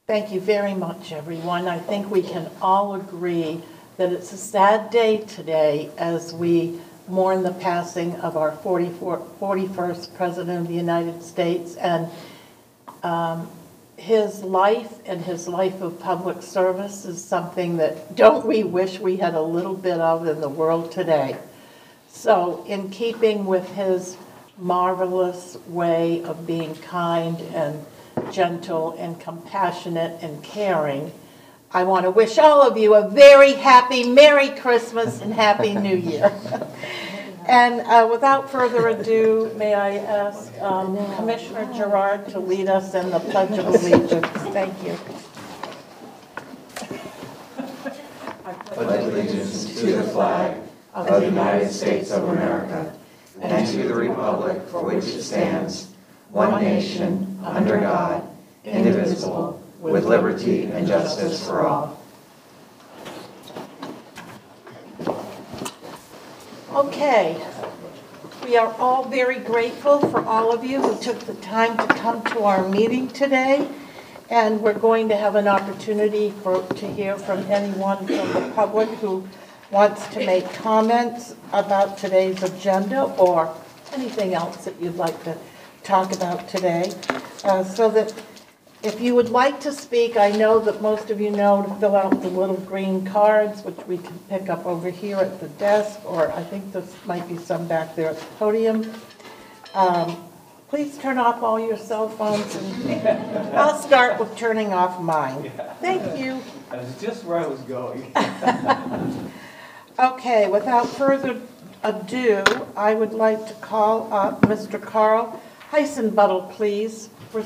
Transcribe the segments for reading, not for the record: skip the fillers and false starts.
Thank you very much, everyone. I think we can all agree that it's a sad day today as we mourn the passing of our 41st President of the United States. And his life and his life of public service is something that don't we wish we had a little bit of in the world today. So in keeping with his marvelous way of being kind and gentle and compassionate and caring, I want to wish all of you a very happy Merry Christmas and Happy New Year. And without further ado, may I ask Commissioner Gerard to lead us in the Pledge of Allegiance. Thank you. I pledge allegiance to the flag of the United States of America and to the republic for which it stands, one nation, under God, indivisible, with liberty and justice for all. Okay, we are all very grateful for all of you who took the time to come to our meeting today, and we're going to have an opportunity to hear from anyone from the public who wants to make comments about today's agenda or anything else that you'd like to talk about today. So that if you would like to speak, I know that most of you know to fill out the little green cards, which we can pick up over here at the desk, or I think there might be some back there at the podium. Please turn off all your cell phones, and I'll start with turning off mine. Thank you. That's just where I was going. Okay, without further ado, I would like to call up Mr. Carl Heisenbuttel, please, for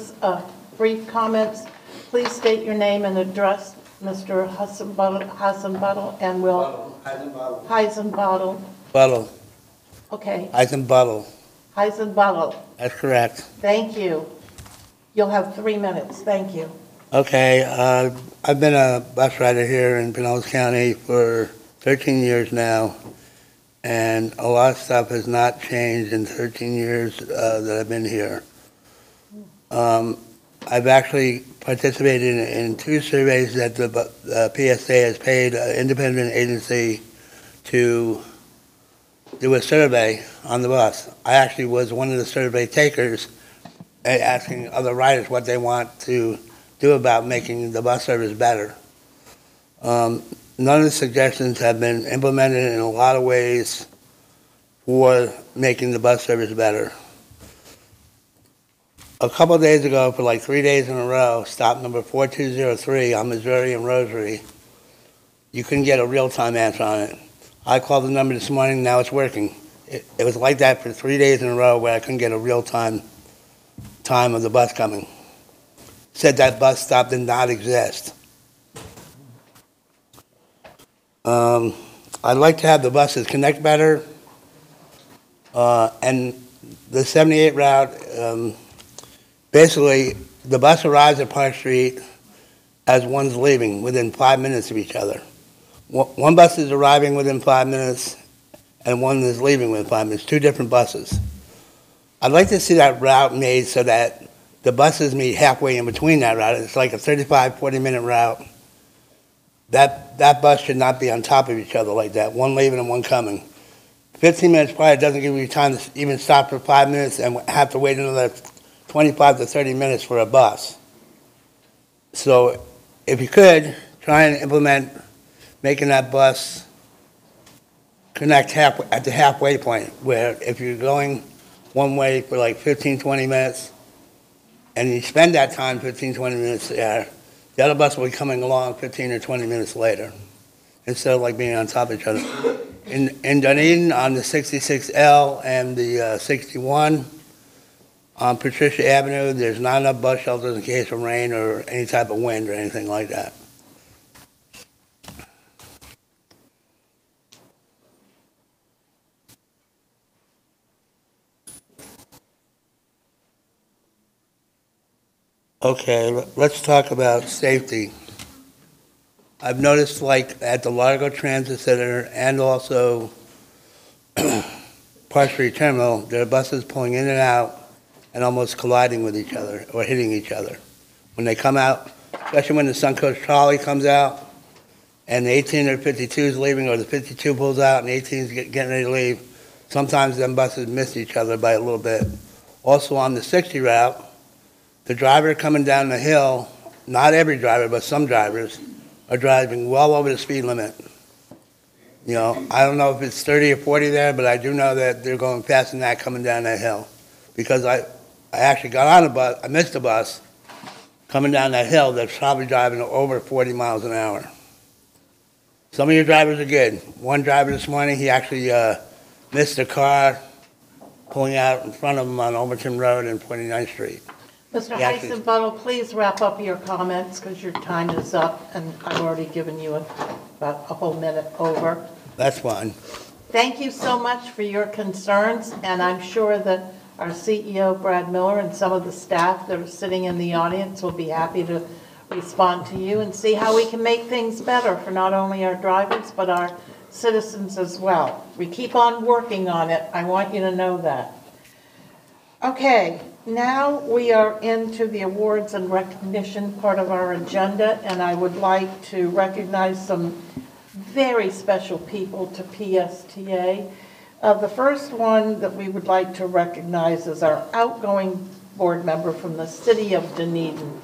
brief comments. Please state your name and address, Mr. Heisenbuttel, and we'll... Heisenbuttel. Buttle. Okay. Heisenbuttel. Heisenbuttel. That's correct. Thank you. You'll have 3 minutes. Thank you. Okay, I've been a bus rider here in Pinellas County for 13 years now, and a lot of stuff has not changed in 13 years that I've been here. I've actually participated in 2 surveys that the PSTA has paid an independent agency to do a survey on the bus. I actually was one of the survey takers, asking other riders what they want to do about making the bus service better. None of the suggestions have been implemented in a lot of ways for making the bus service better. A couple of days ago, for like 3 days in a row, stop number 4203 on Missouri and Rosary, you couldn't get a real-time answer on it. I called the number this morning, now it's working. It was like that for 3 days in a row where I couldn't get a real-time time of the bus coming. Said that bus stop did not exist. I'd like to have the buses connect better, and the 78 route, basically the bus arrives at Park Street as one's leaving within 5 minutes of each other. One bus is arriving within 5 minutes and one is leaving within 5 minutes, 2 different buses. I'd like to see that route made so that the buses meet halfway in between that route. It's like a 35, 40-minute route. That bus should not be on top of each other like that, one leaving and one coming. 15 minutes prior doesn't give you time to even stop for 5 minutes and have to wait another 25 to 30 minutes for a bus. So if you could, try and implement making that bus connect at the halfway point, where if you're going one way for like 15, 20 minutes, and you spend that time, 15, 20 minutes there, the other bus will be coming along 15 or 20 minutes later, instead of like being on top of each other. In Dunedin, on the 66L and the 61, on Patricia Avenue, there's not enough bus shelters in case of rain or any type of wind or anything like that. Okay, let's talk about safety. I've noticed, like, at the Largo Transit Center and also Park Street Terminal, there are buses pulling in and out and almost colliding with each other or hitting each other. When they come out especially when the Suncoast trolley comes out and the 18 or 52 is leaving, or the 52 pulls out and the 18 is getting ready to leave. Sometimes them buses miss each other by a little bit. Also on the 60 route, the driver coming down the hill, not every driver, but some drivers, are driving well over the speed limit. You know, I don't know if it's 30 or 40 there, but I do know that they're going faster than that coming down that hill. Because I actually got on a bus, I missed a bus coming down that hill that's probably driving over 40 miles an hour. Some of your drivers are good. One driver this morning, he actually missed a car pulling out in front of him on Overton Road and 29th Street. Mr. He actually- Heisenbuttle, please wrap up your comments because your time is up and I've already given you about a whole minute over. That's fine. Thank you so much for your concerns, and I'm sure that our CEO, Brad Miller, and some of the staff that are sitting in the audience will be happy to respond to you and see how we can make things better for not only our drivers, but our citizens as well. We keep on working on it. I want you to know that. Okay, now we are into the awards and recognition part of our agenda, and I would like to recognize some very special people to PSTA. The first one that we would like to recognize is our outgoing board member from the city of Dunedin,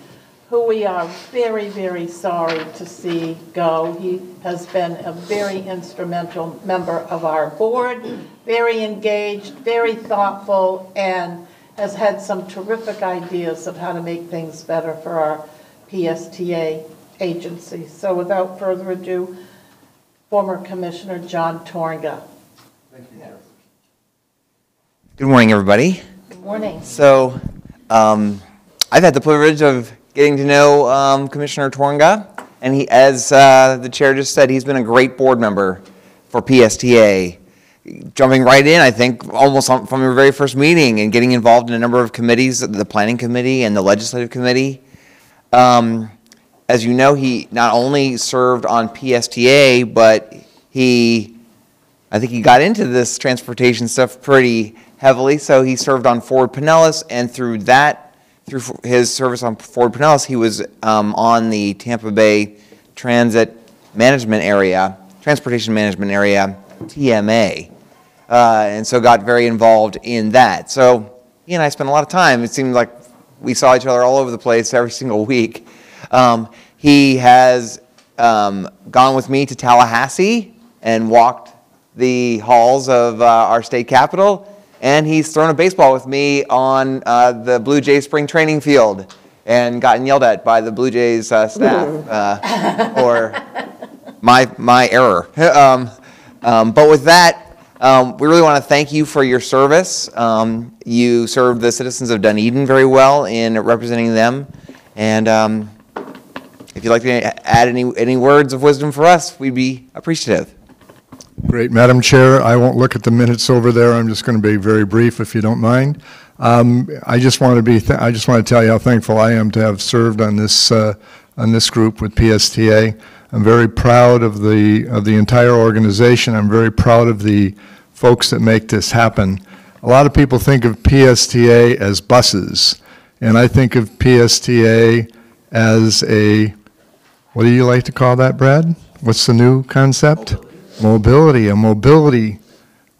who we are very, very sorry to see go. He has been a very instrumental member of our board, very engaged, very thoughtful, and has had some terrific ideas of how to make things better for our PSTA agency. So without further ado, former Commissioner John Tornga. Thank you, Chair. Good morning, everybody. Good morning. So, I've had the privilege of getting to know Commissioner Tornga, and he, as the chair just said, he's been a great board member for PSTA. Jumping right in, I think, almost from your very first meeting and getting involved in a number of committees, the Planning Committee and the Legislative Committee. As you know, he not only served on PSTA, but I think he got into this transportation stuff pretty heavily, so he served on Ford Pinellas, and through his service on Ford Pinellas, he was on the Tampa Bay Transportation Management Area, TMA, and so got very involved in that. So he and I spent a lot of time. It seemed like we saw each other all over the place every single week. He has gone with me to Tallahassee and walked the halls of our state capitol, and he's thrown a baseball with me on the Blue Jays spring training field and gotten yelled at by the Blue Jays staff for my error. But with that, we really want to thank you for your service. You served the citizens of Dunedin very well in representing them, and if you'd like to add any words of wisdom for us, we'd be appreciative. Great. Madam Chair, I won't look at the minutes over there. I'm just going to be very brief, if you don't mind. I just want to tell you how thankful I am to have served on this group with PSTA. I'm very proud of the entire organization. I'm very proud of the folks that make this happen. A lot of people think of PSTA as buses, and I think of PSTA as what do you like to call that, Brad? What's the new concept? Mobility, a mobility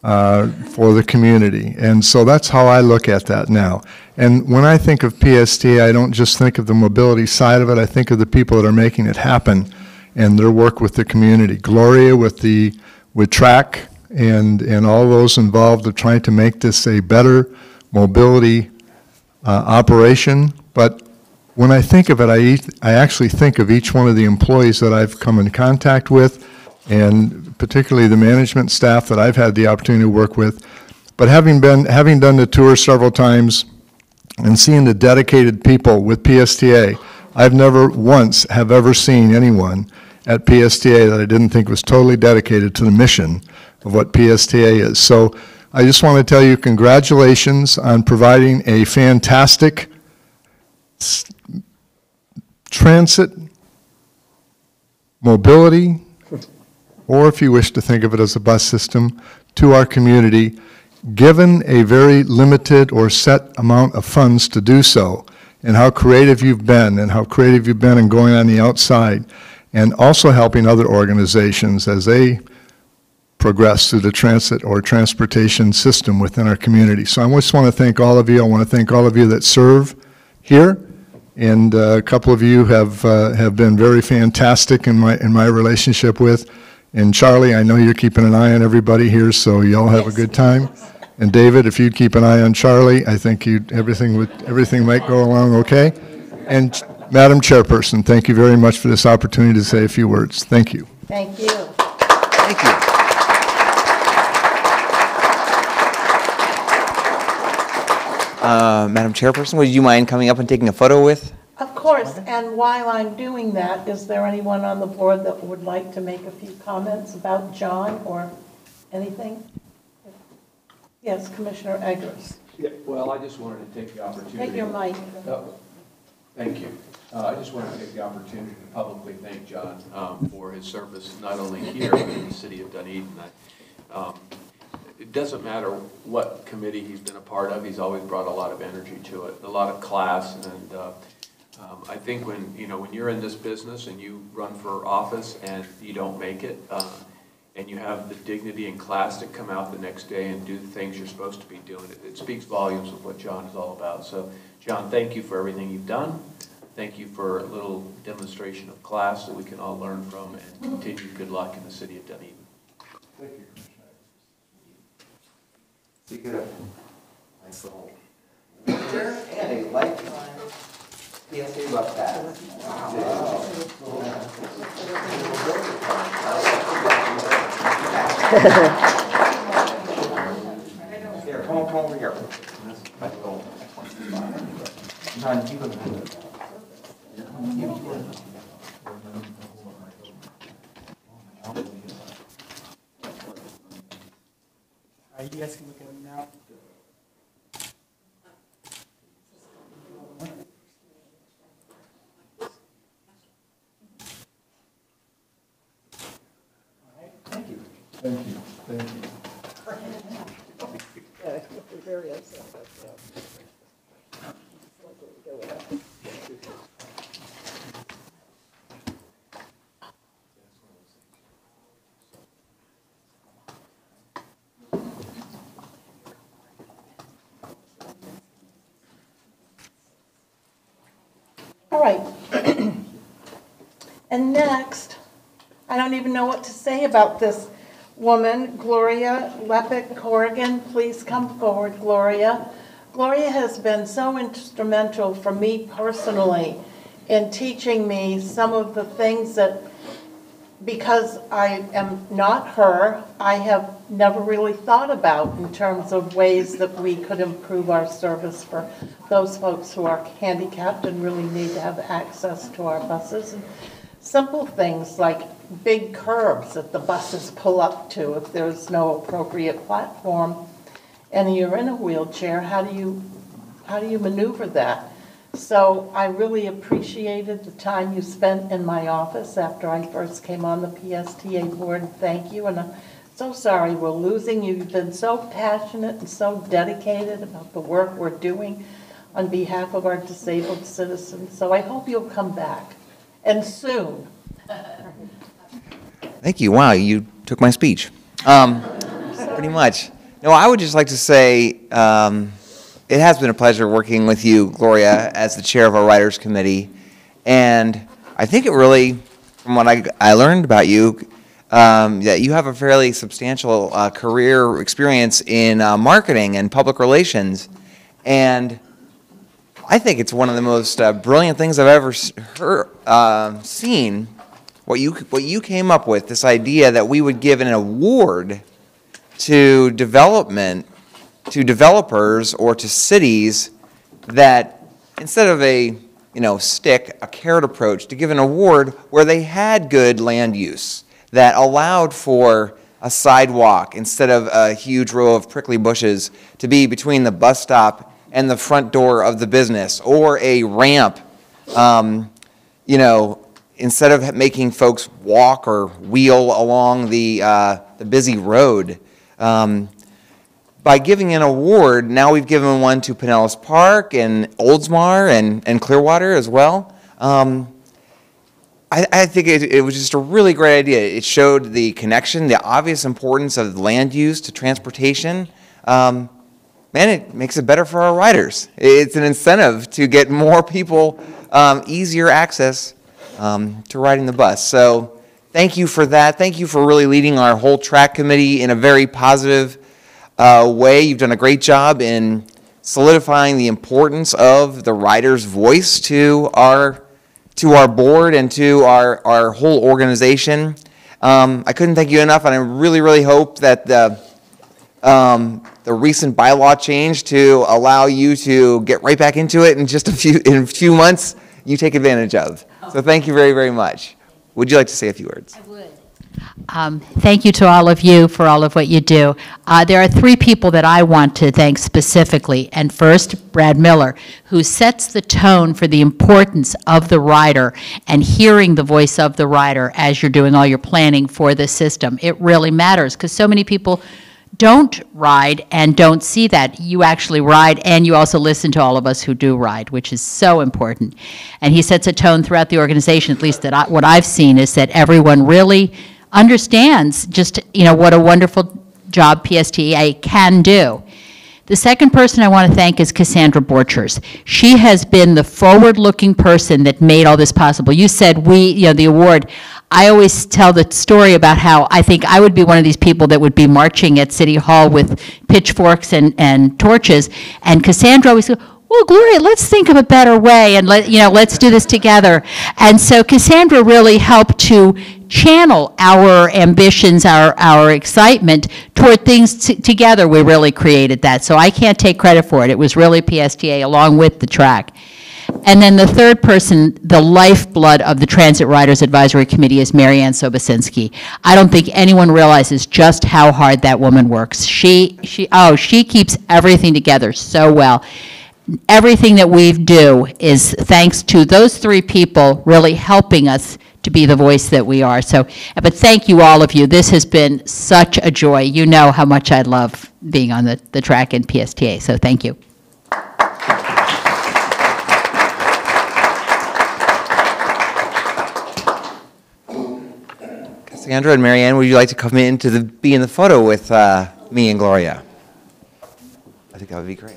for the community. And so that's how I look at that now. And when I think of PSTA, I don't just think of the mobility side of it, I think of the people that are making it happen and their work with the community. Gloria with TRAC and all those involved of trying to make this a better mobility operation. But when I think of it, I actually think of each one of the employees that I've come in contact with, and particularly the management staff that I've had the opportunity to work with. But having done the tour several times and seeing the dedicated people with PSTA, I've never once have ever seen anyone at PSTA that I didn't think was totally dedicated to the mission of what PSTA is. So I just want to tell you congratulations on providing a fantastic transit, mobility, or if you wish to think of it as a bus system, to our community, given a very limited or set amount of funds to do so. and how creative you've been in going on the outside and also helping other organizations as they progress through the transit or transportation system within our community. So I just want to thank all of you. I want to thank all of you that serve here, and a couple of you have been very fantastic in my relationship with. And Charlie, I know you're keeping an eye on everybody here, so y'all have a good time. And David, if you'd keep an eye on Charlie, I think everything might go along okay. And Madam Chairperson, thank you very much for this opportunity to say a few words. Thank you. Thank you. Thank you. Madam Chairperson, would you mind coming up and taking a photo with? Of course, and while I'm doing that, is there anyone on the board that would like to make a few comments about John or anything? Yes, Commissioner Eggers. Yeah, well, I just wanted to take the opportunity. Take your mic. Thank you. I just wanted to take the opportunity to publicly thank John for his service, not only here, but in the city of Dunedin. It doesn't matter what committee he's been a part of, he's always brought a lot of energy to it, a lot of class, and I think when you're in this business and you run for office and you don't make it, and you have the dignity and class to come out the next day and do the things you're supposed to be doing, it speaks volumes of what John is all about. So, John, thank you for everything you've done. Thank you for a little demonstration of class that we can all learn from, and continued good luck in the city of Dunedin. Thank you. So you could have nice little picture and a lifetime PSTA rough pass. Wow. Here, come over here. John, keep it. You guys can look at them now. Thank you. Thank you. Thank you. All right. And next, I don't even know what to say about this woman, Gloria Lepic-Corrigan. Please come forward, Gloria. Gloria has been so instrumental for me personally in teaching me some of the things that, because I am not her, I have never really thought about in terms of ways that we could improve our service for those folks who are handicapped and really need to have access to our buses. And simple things like big curbs that the buses pull up to if there's no appropriate platform and you're in a wheelchair, how do you maneuver that? So I really appreciated the time you spent in my office after I first came on the PSTA board. Thank you, and I'm so sorry we're losing you. You've been so passionate and so dedicated about the work we're doing on behalf of our disabled citizens. So I hope you'll come back, and soon. Thank you. Wow, you took my speech. Pretty much. No, I would just like to say it has been a pleasure working with you, Gloria, as the chair of our Writers Committee. And I think it really, from what I learned about you, that you have a fairly substantial career experience in marketing and public relations. And I think it's one of the most brilliant things I've ever seen. What you came up with, this idea that we would give an award to developers or to cities that instead of a carrot approach, to give an award where they had good land use that allowed for a sidewalk instead of a huge row of prickly bushes to be between the bus stop and the front door of the business, or a ramp, instead of making folks walk or wheel along the busy road. By by giving an award, now we've given one to Pinellas Park and Oldsmar and Clearwater as well. I think it was just a really great idea. It showed the connection, the obvious importance of land use to transportation. Man, it makes it better for our riders. It's an incentive to get more people easier access to riding the bus. So thank you for that. Thank you for really leading our whole track committee in a very positive way. You've done a great job in solidifying the importance of the rider's voice to our board and to our whole organization. I couldn't thank you enough, and I really, really hope that the recent bylaw change to allow you to get right back into it in just a few months, you take advantage of. So thank you very, very much. Would you like to say a few words? I would. Thank you to all of you for all of what you do. There are three people that I want to thank specifically. And first, Brad Miller, who sets the tone for the importance of the rider and hearing the voice of the rider as you're doing all your planning for the system. It really matters because so many people don't ride and don't see that. You actually ride and you also listen to all of us who do ride, which is so important. And he sets a tone throughout the organization, at least that what I've seen is that everyone really understands just, what a wonderful job PSTA can do. The second person I want to thank is Cassandra Borchers. She has been the forward-looking person that made all this possible. You said the award. I always tell the story about how I think I would be one of these people that would be marching at City Hall with pitchforks and torches, and Cassandra always goes, well, Gloria, let's think of a better way, and let's do this together. And so Cassandra really helped to channel our ambitions, our excitement toward things together. We really created that. So I can't take credit for it. It was really PSTA along with the track. And then the third person, the lifeblood of the Transit Riders Advisory Committee, is Marianne Sobosinski. I don't think anyone realizes just how hard that woman works. She keeps everything together so well. Everything that we do is thanks to those three people really helping us to be the voice that we are. So, but thank you, all of you. This has been such a joy. You know how much I love being on the track in PSTA, so thank you. Cassandra and Marianne, would you like to come in to be in the photo with me and Gloria? I think that would be great.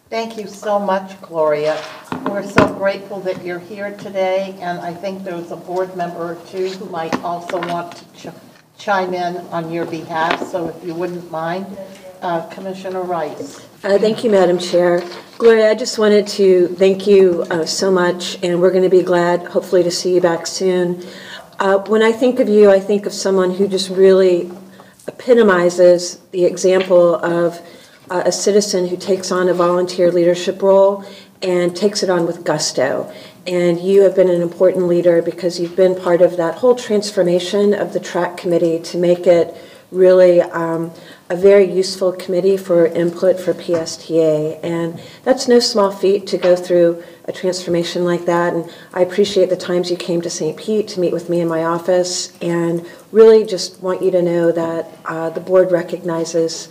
Thank you so much, Gloria. We're so grateful that you're here today, and I think there's a board member or two who might also want to chime in on your behalf, so if you wouldn't mind, Commissioner Rice. Thank you, Madam Chair. Gloria, I just wanted to thank you so much, and we're going to be glad, hopefully, to see you back soon. When I think of you, I think of someone who just really epitomizes the example of a citizen who takes on a volunteer leadership role and takes it on with gusto. And you have been an important leader because you've been part of that whole transformation of the track committee to make it really a very useful committee for input for PSTA. And that's no small feat to go through a transformation like that. And I appreciate the times you came to St. Pete to meet with me in my office, and really just want you to know that the board recognizes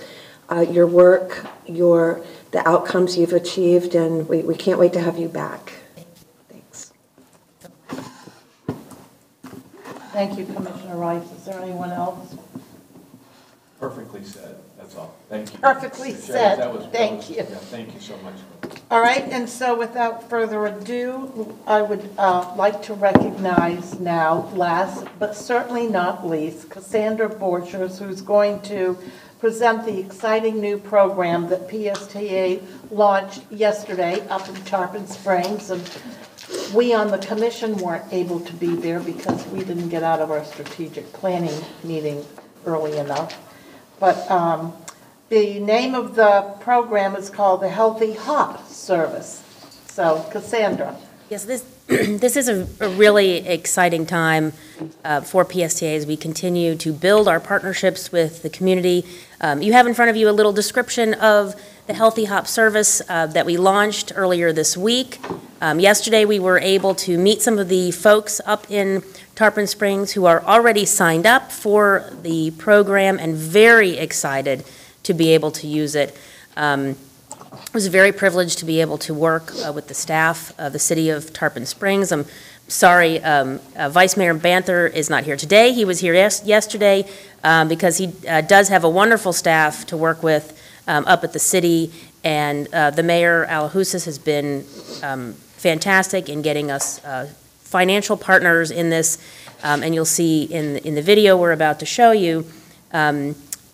your work, the outcomes you've achieved, and we can't wait to have you back. Thanks. Thank you, Commissioner Rice. Is there anyone else? Perfectly said, that's all. Thank you. Perfectly said. Thank you. Yeah, thank you so much. All right, and so without further ado, I would like to recognize now, last but certainly not least, Cassandra Borchers, who's going to present the exciting new program that PSTA launched yesterday up in Tarpon Springs. And We on the commission weren't able to be there because we didn't get out of our strategic planning meeting early enough. But the name of the program is called the Healthy Hop Service. So, Cassandra. Yes, this is a really exciting time for PSTA as we continue to build our partnerships with the community. You have in front of you a little description of the Healthy Hop Service that we launched earlier this week. Yesterday, we were able to meet some of the folks up in Tarpon Springs who are already signed up for the program and very excited to be able to use it. I was very privileged to be able to work with the staff of the city of Tarpon Springs. I'm sorry, Vice Mayor Banther is not here today. He was here yesterday because he does have a wonderful staff to work with up at the city, and the mayor, Alahousas, has been fantastic in getting us financial partners in this, and you'll see in the video we're about to show you,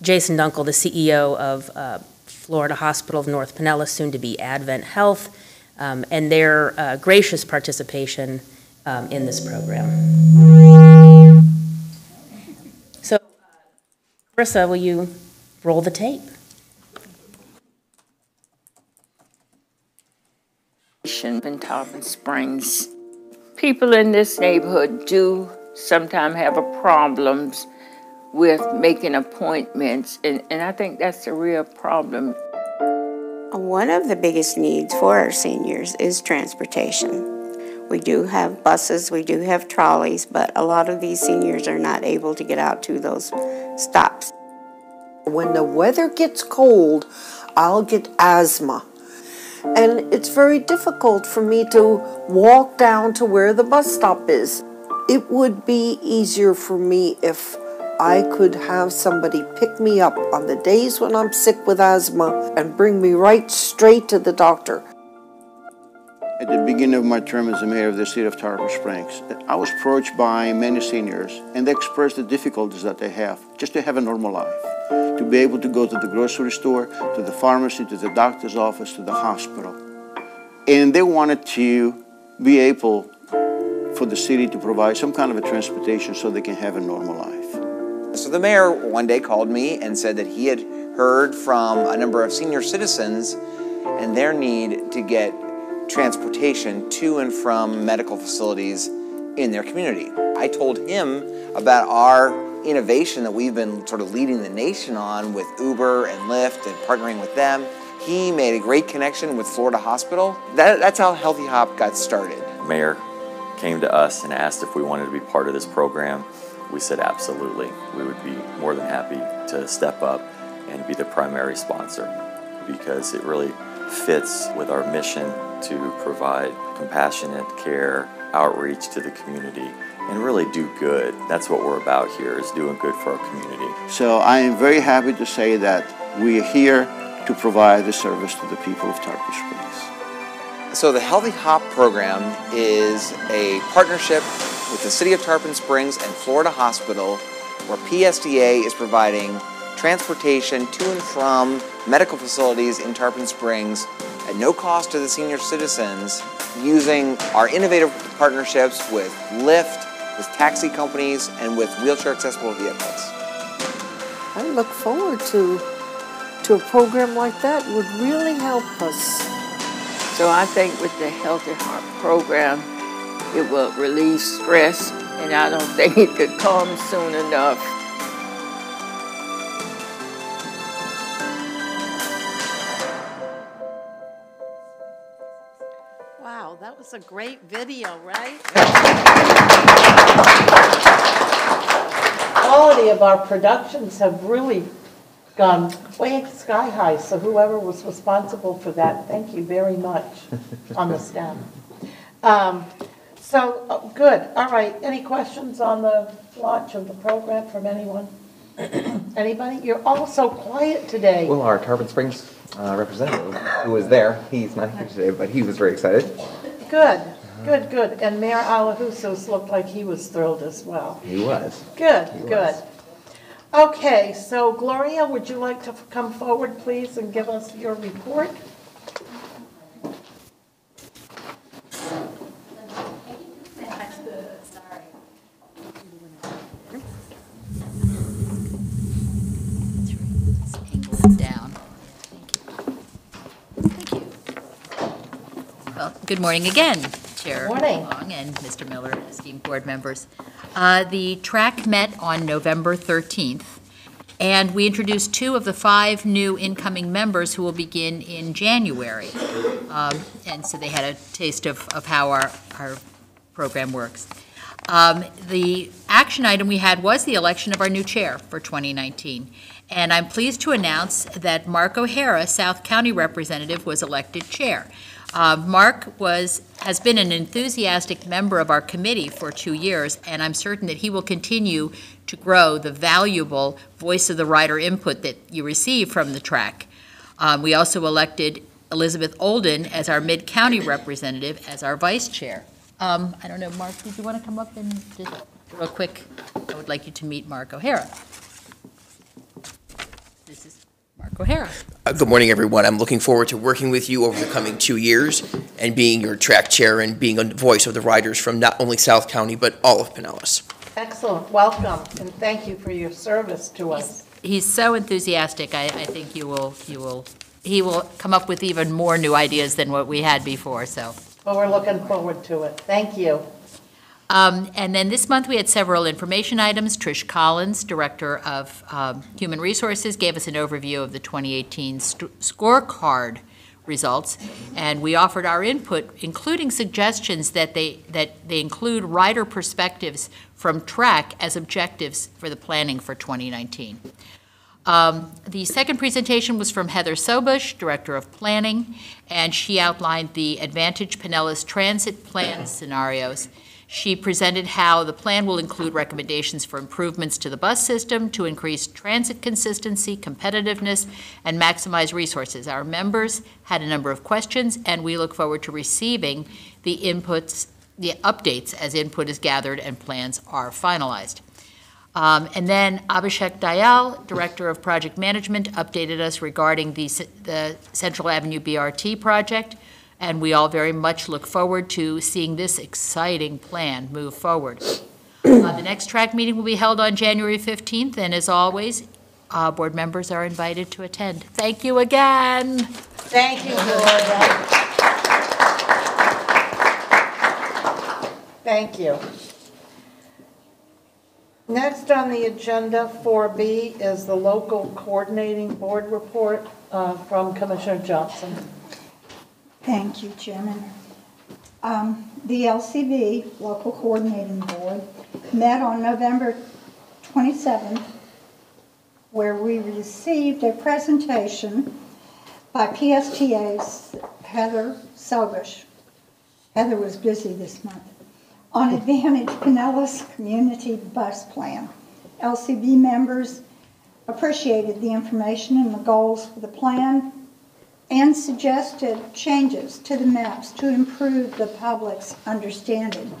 Jason Dunkel, the CEO of Florida Hospital of North Pinellas, soon to be Advent Health, and their gracious participation in this program. So, Carissa, will you roll the tape? In Tarpon Springs, people in this neighborhood do sometimes have problems with making appointments, and I think that's a real problem. One of the biggest needs for our seniors is transportation. We do have buses, we do have trolleys, but a lot of these seniors are not able to get out to those stops. When the weather gets cold, I'll get asthma. And it's very difficult for me to walk down to where the bus stop is. It would be easier for me if I could have somebody pick me up on the days when I'm sick with asthma and bring me right straight to the doctor. At the beginning of my term as the mayor of the city of Tarpon Springs, I was approached by many seniors, and they expressed the difficulties that they have just to have a normal life, to be able to go to the grocery store, to the pharmacy, to the doctor's office, to the hospital. And they wanted to be able for the city to provide some kind of a transportation so they can have a normal life. So the mayor one day called me and said that he had heard from a number of senior citizens and their need to get transportation to and from medical facilities in their community. I told him about our innovation that we've been sort of leading the nation on with Uber and Lyft and partnering with them. He made a great connection with Florida Hospital. That's how Healthy Hop got started. The mayor came to us and asked if we wanted to be part of this program. We said absolutely. We would be more than happy to step up and be the primary sponsor because it really fits with our mission to provide compassionate care, outreach to the community, and really do good. That's what we're about here, is doing good for our community. So I am very happy to say that we are here to provide the service to the people of Tarpon Springs. So the Healthy Hop program is a partnership with the City of Tarpon Springs and Florida Hospital, where PSTA is providing transportation to and from medical facilities in Tarpon Springs at no cost to the senior citizens, using our innovative partnerships with Lyft, with taxi companies, and with wheelchair accessible vehicles. I look forward to a program like that. It would really help us. So I think with the Healthy Heart program, it will relieve stress, and I don't think it could come soon enough. Wow, that was a great video, right? The quality of our productions have really gone way sky high, so whoever was responsible for that, thank you very much on the staff. Good. All right. Any questions on the launch of the program from anyone? Anybody? You're all so quiet today. Well, our Tarpon Springs representative, who was there, he's not here today, but he was very excited. Good. Good, good. And Mayor Alahousas looked like he was thrilled as well. He was. Good, good. Okay, so Gloria, would you like to come forward, please, and give us your report? them down. Thank you. Well, good morning again, Chair Morning. Long and Mr. Miller, esteemed board members. The track met on November 13th, and we introduced 2 of the 5 new incoming members who will begin in January. And so they had a taste of how our program works. The action item we had was the election of our new chair for 2019. And I'm pleased to announce that Mark O'Hara, South County representative, was elected chair. Mark has been an enthusiastic member of our committee for 2 years, and I'm certain that he will continue to grow the valuable voice of the rider input that you receive from the track. We also elected Elizabeth Olden as our Mid-County representative as our vice chair. I don't know, Mark, did you want to come up and just real quick? I would like you to meet Mark O'Hara. This is Mark O'Hara. Good morning, everyone. I'm looking forward to working with you over the coming 2 years and being your track chair and being a voice of the riders from not only South County, but all of Pinellas. Excellent. Welcome, and thank you for your service to us. He's so enthusiastic. I think he will come up with even more new ideas than what we had before, so. Well, we're looking forward to it. Thank you. And then this month we had several information items. Trish Collins, Director of Human Resources, gave us an overview of the 2018 scorecard results, and we offered our input, including suggestions that they include rider perspectives from track as objectives for the planning for 2019. The second presentation was from Heather Sobush, Director of Planning, and she outlined the Advantage Pinellas Transit Plan scenarios. She presented how the plan will include recommendations for improvements to the bus system to increase transit consistency, competitiveness, and maximize resources. Our members had a number of questions, and we look forward to receiving the updates as input is gathered and plans are finalized. And then Abhishek Dayal, Director of Project Management, updated us regarding the Central Avenue BRT project, and we all very much look forward to seeing this exciting plan move forward. The next track meeting will be held on January 15th, and as always, board members are invited to attend. Thank you again. Thank you, Gloria. Thank you. Next on the agenda, 4B, is the local coordinating board report from Commissioner Johnson. Thank you, Chairman. The LCB, Local Coordinating Board, met on November 27th, where we received a presentation by PSTA's Heather Sobush. Heather was busy this month. On Advantage Pinellas Community Bus Plan. LCB members appreciated the information and the goals for the plan and suggested changes to the maps to improve the public's understanding.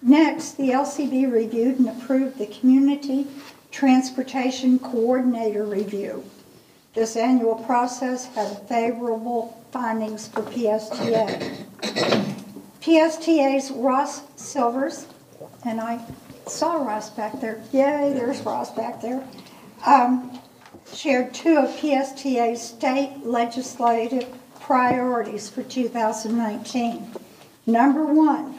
Next, the LCB reviewed and approved the Community Transportation Coordinator Review. This annual process had favorable findings for PSTA. PSTA's Ross Silvers, and I saw Ross back there. Yay, there's Ross back there. Shared 2 of PSTA's state legislative priorities for 2019. Number 1,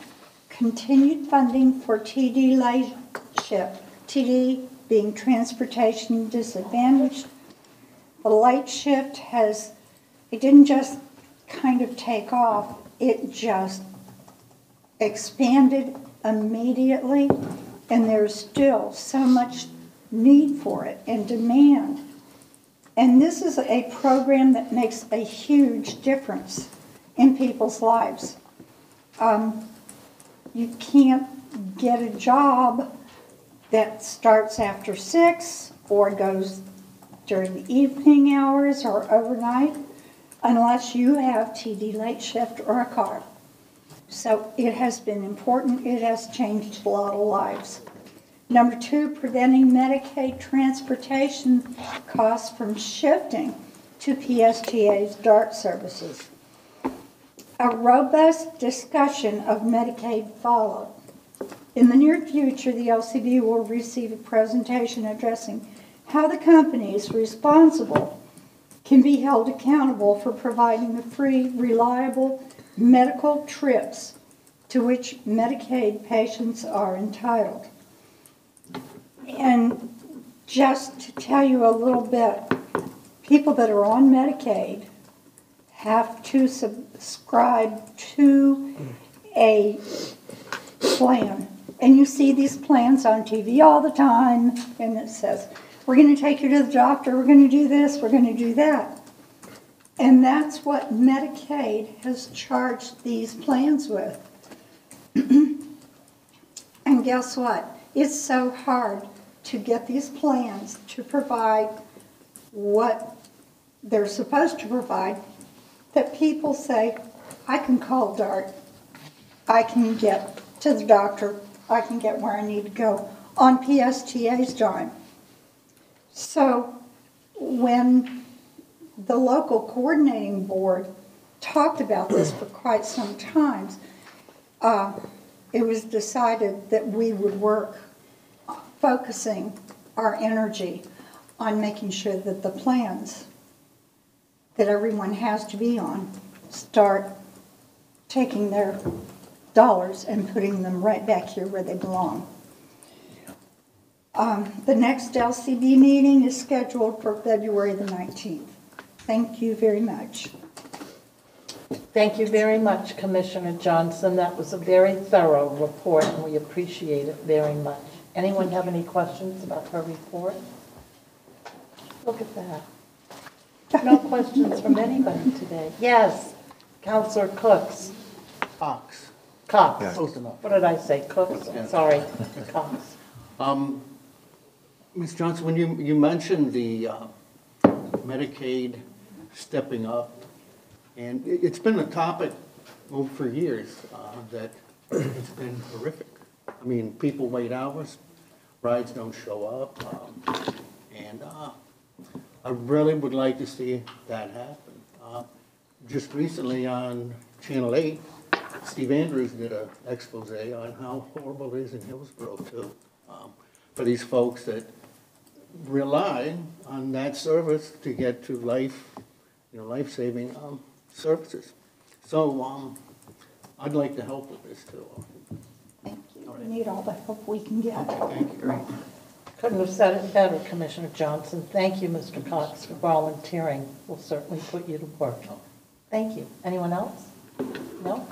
continued funding for TD Lightship, TD being transportation disadvantaged. The light shift it didn't just kind of take off, it just expanded immediately, and there's still so much need for it and demand. And this is a program that makes a huge difference in people's lives. You can't get a job that starts after 6 or goes during the evening hours or overnight unless you have TD late shift or a car. So it has been important. It has changed a lot of lives. Number 2, preventing Medicaid transportation costs from shifting to PSTA's DART services. A robust discussion of Medicaid followed. In the near future, the LCB will receive a presentation addressing how the companies responsible can be held accountable for providing the free, reliable medical trips to which Medicaid patients are entitled. And just to tell you a little bit, people that are on Medicaid have to subscribe to a plan. And you see these plans on TV all the time, and it says, we're going to take you to the doctor, we're going to do this, we're going to do that. And that's what Medicaid has charged these plans with. And guess what? It's so hard to get these plans to provide what they're supposed to provide that people say, I can call DART, I can get to the doctor, I can get where I need to go on PSTA's dime. So when the local coordinating board talked about this for quite some time, it was decided that we would work focusing our energy on making sure that the plans that everyone has to be on start taking their dollars and putting them right back here where they belong. The next LCB meeting is scheduled for February the 19th. Thank you very much. Thank you very much, Commissioner Johnson. That was a very thorough report, and we appreciate it very much. Anyone have any questions about her report? Look at that. No questions from anybody today. Yes, Councillor Cox. Cox. Cox. Yeah. Close enough. What did I say? Cox? Yeah. Sorry, Cox. Ms. Johnson, when you mentioned the Medicaid stepping up, and it's been a topic for years that it's been horrific. I mean, people wait hours, rides don't show up, and I really would like to see that happen. Just recently on Channel 8, Steve Andrews did an expose on how horrible it is in Hillsborough, too, for these folks that rely on that service to get to life-saving services. So I'd like to help with this, too. Thank you. We need all the help we can get. Okay, thank you. Great. Couldn't have said it better, Commissioner Johnson. Thank you, Mr. Cox, for volunteering. We'll certainly put you to work. Thank you. Anyone else? No?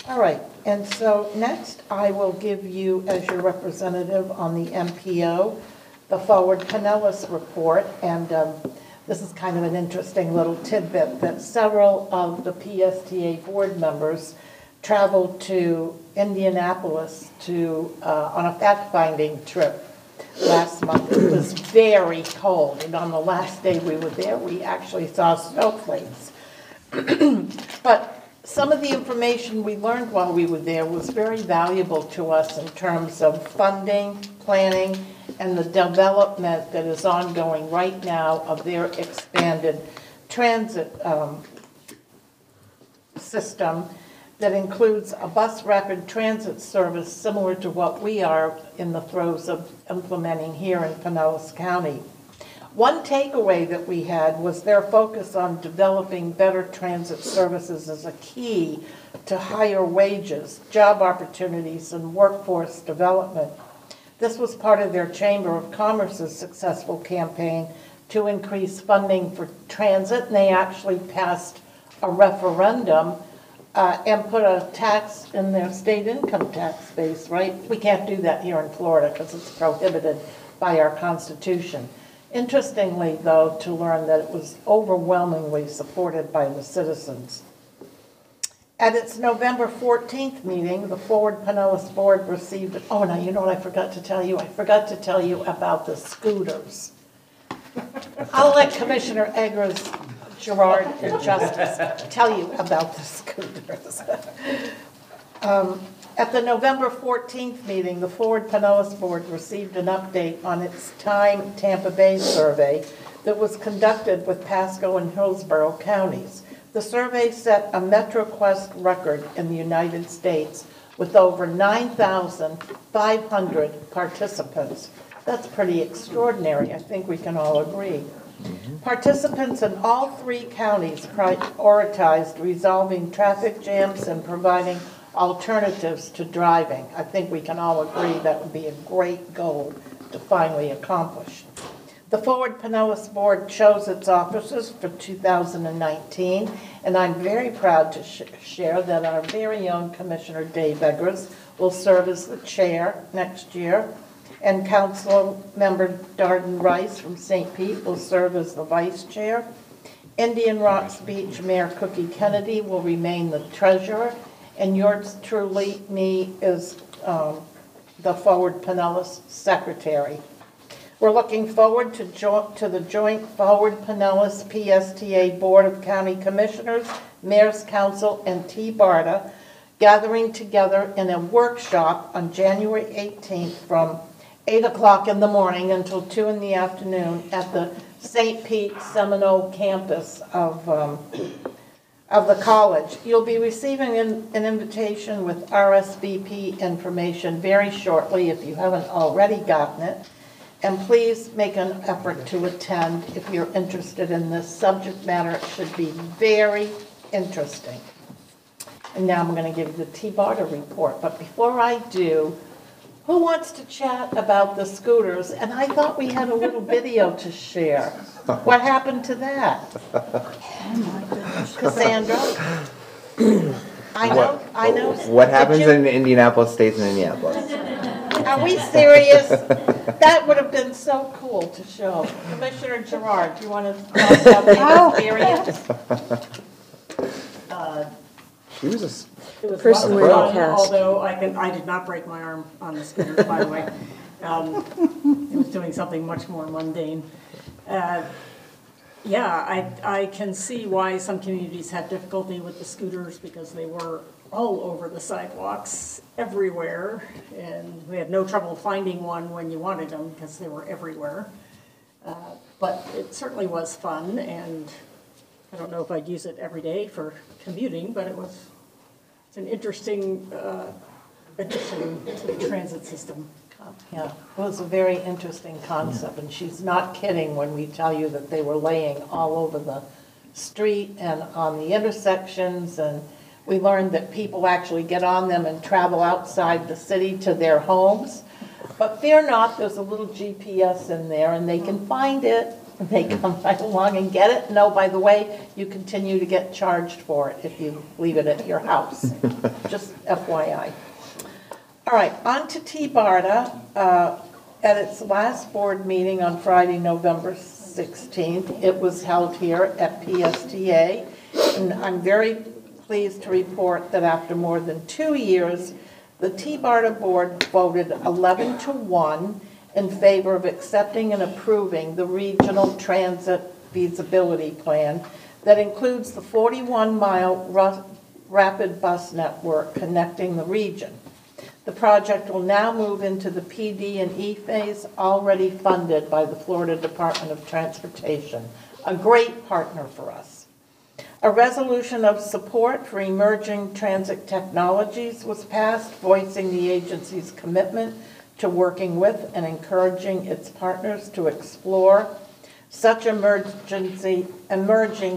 All right. And so next, I will give you, as your representative on the MPO, the Forward Pinellas report. And this is kind of an interesting little tidbit that several of the PSTA board members traveled to Indianapolis on a fact-finding trip last month. It was very cold, and on the last day we were there, we actually saw snowflakes. But some of the information we learned while we were there was very valuable to us in terms of funding, planning, and the development that is ongoing right now of their expanded transit system that includes a bus rapid transit service similar to what we are in the throes of implementing here in Pinellas County. One takeaway that we had was their focus on developing better transit services as a key to higher wages, job opportunities, and workforce development. This was part of their Chamber of Commerce's successful campaign to increase funding for transit, and they actually passed a referendum and put a tax in their state income tax base, right? We can't do that here in Florida because it's prohibited by our Constitution. Interestingly, though, to learn that it was overwhelmingly supported by the citizens. At its November 14th meeting, the Forward Pinellas Board received, oh, now you know what I forgot to tell you? I forgot to tell you about the scooters. I'll let Commissioner Eggers, Gerard, and Justice tell you about the scooters. At the November 14th meeting, the Forward Pinellas Board received an update on its Time Tampa Bay survey that was conducted with Pasco and Hillsborough counties. The survey set a MetroQuest record in the United States with over 9,500 participants. That's pretty extraordinary. I think we can all agree. Participants in all 3 counties prioritized resolving traffic jams and providing alternatives to driving. I think we can all agree that would be a great goal to finally accomplish. The Forward Pinellas Board chose its officers for 2019, and I'm very proud to share that our very own Commissioner Dave Eggers will serve as the chair next year, and Council Member Darden Rice from St. Pete will serve as the vice chair. Indian Rocks Beach Mayor Cookie Kennedy will remain the treasurer, and yours truly, me, is the Forward Pinellas secretary. We're looking forward to the joint Forward Pinellas PSTA Board of County Commissioners, Mayor's Council, and T-BARTA gathering together in a workshop on January 18th from 8 o'clock in the morning until 2 in the afternoon at the St. Pete Seminole campus of the college. You'll be receiving an invitation with RSVP information very shortly if you haven't already gotten it. And please make an effort to attend if you're interested in this subject matter. It should be very interesting. And now I'm going to give you the T-BARTA report. But before I do, who wants to chat about the scooters? And I thought we had a little video to share. What happened to that? Oh my goodness. Cassandra? I know. What happens in Indianapolis stays in Indianapolis. Are we serious? That would have been so cool to show. Commissioner Gerard, do you want to talk about the experience? She was It was person wearing a cast. Although I did not break my arm on the scooter, by the way. It was doing something much more mundane. Yeah, I can see why some communities had difficulty with the scooters because they were all over the sidewalks, everywhere, and we had no trouble finding one when you wanted them because they were everywhere. But it certainly was fun, and I don't know if I'd use it every day for commuting, but it's an interesting addition to the transit system. Yeah, it was a very interesting concept, and she's not kidding when we tell you that they were laying all over the street and on the intersections, and we learned that people actually get on them and travel outside the city to their homes. But fear not, there's a little GPS in there, and they can find it. They come right along and get it. No, by the way, you continue to get charged for it if you leave it at your house. Just FYI. All right, on to T-BARTA. At its last board meeting on Friday, November 16th, it was held here at PSTA, and I'm very pleased to report that after more than 2 years, the T-BARTA board voted 11-1 in favor of accepting and approving the Regional Transit Feasibility Plan that includes the 41-mile rapid bus network connecting the region. The project will now move into the PD and E phase, already funded by the Florida Department of Transportation, a great partner for us. A resolution of support for emerging transit technologies was passed, voicing the agency's commitment to working with and encouraging its partners to explore such emerging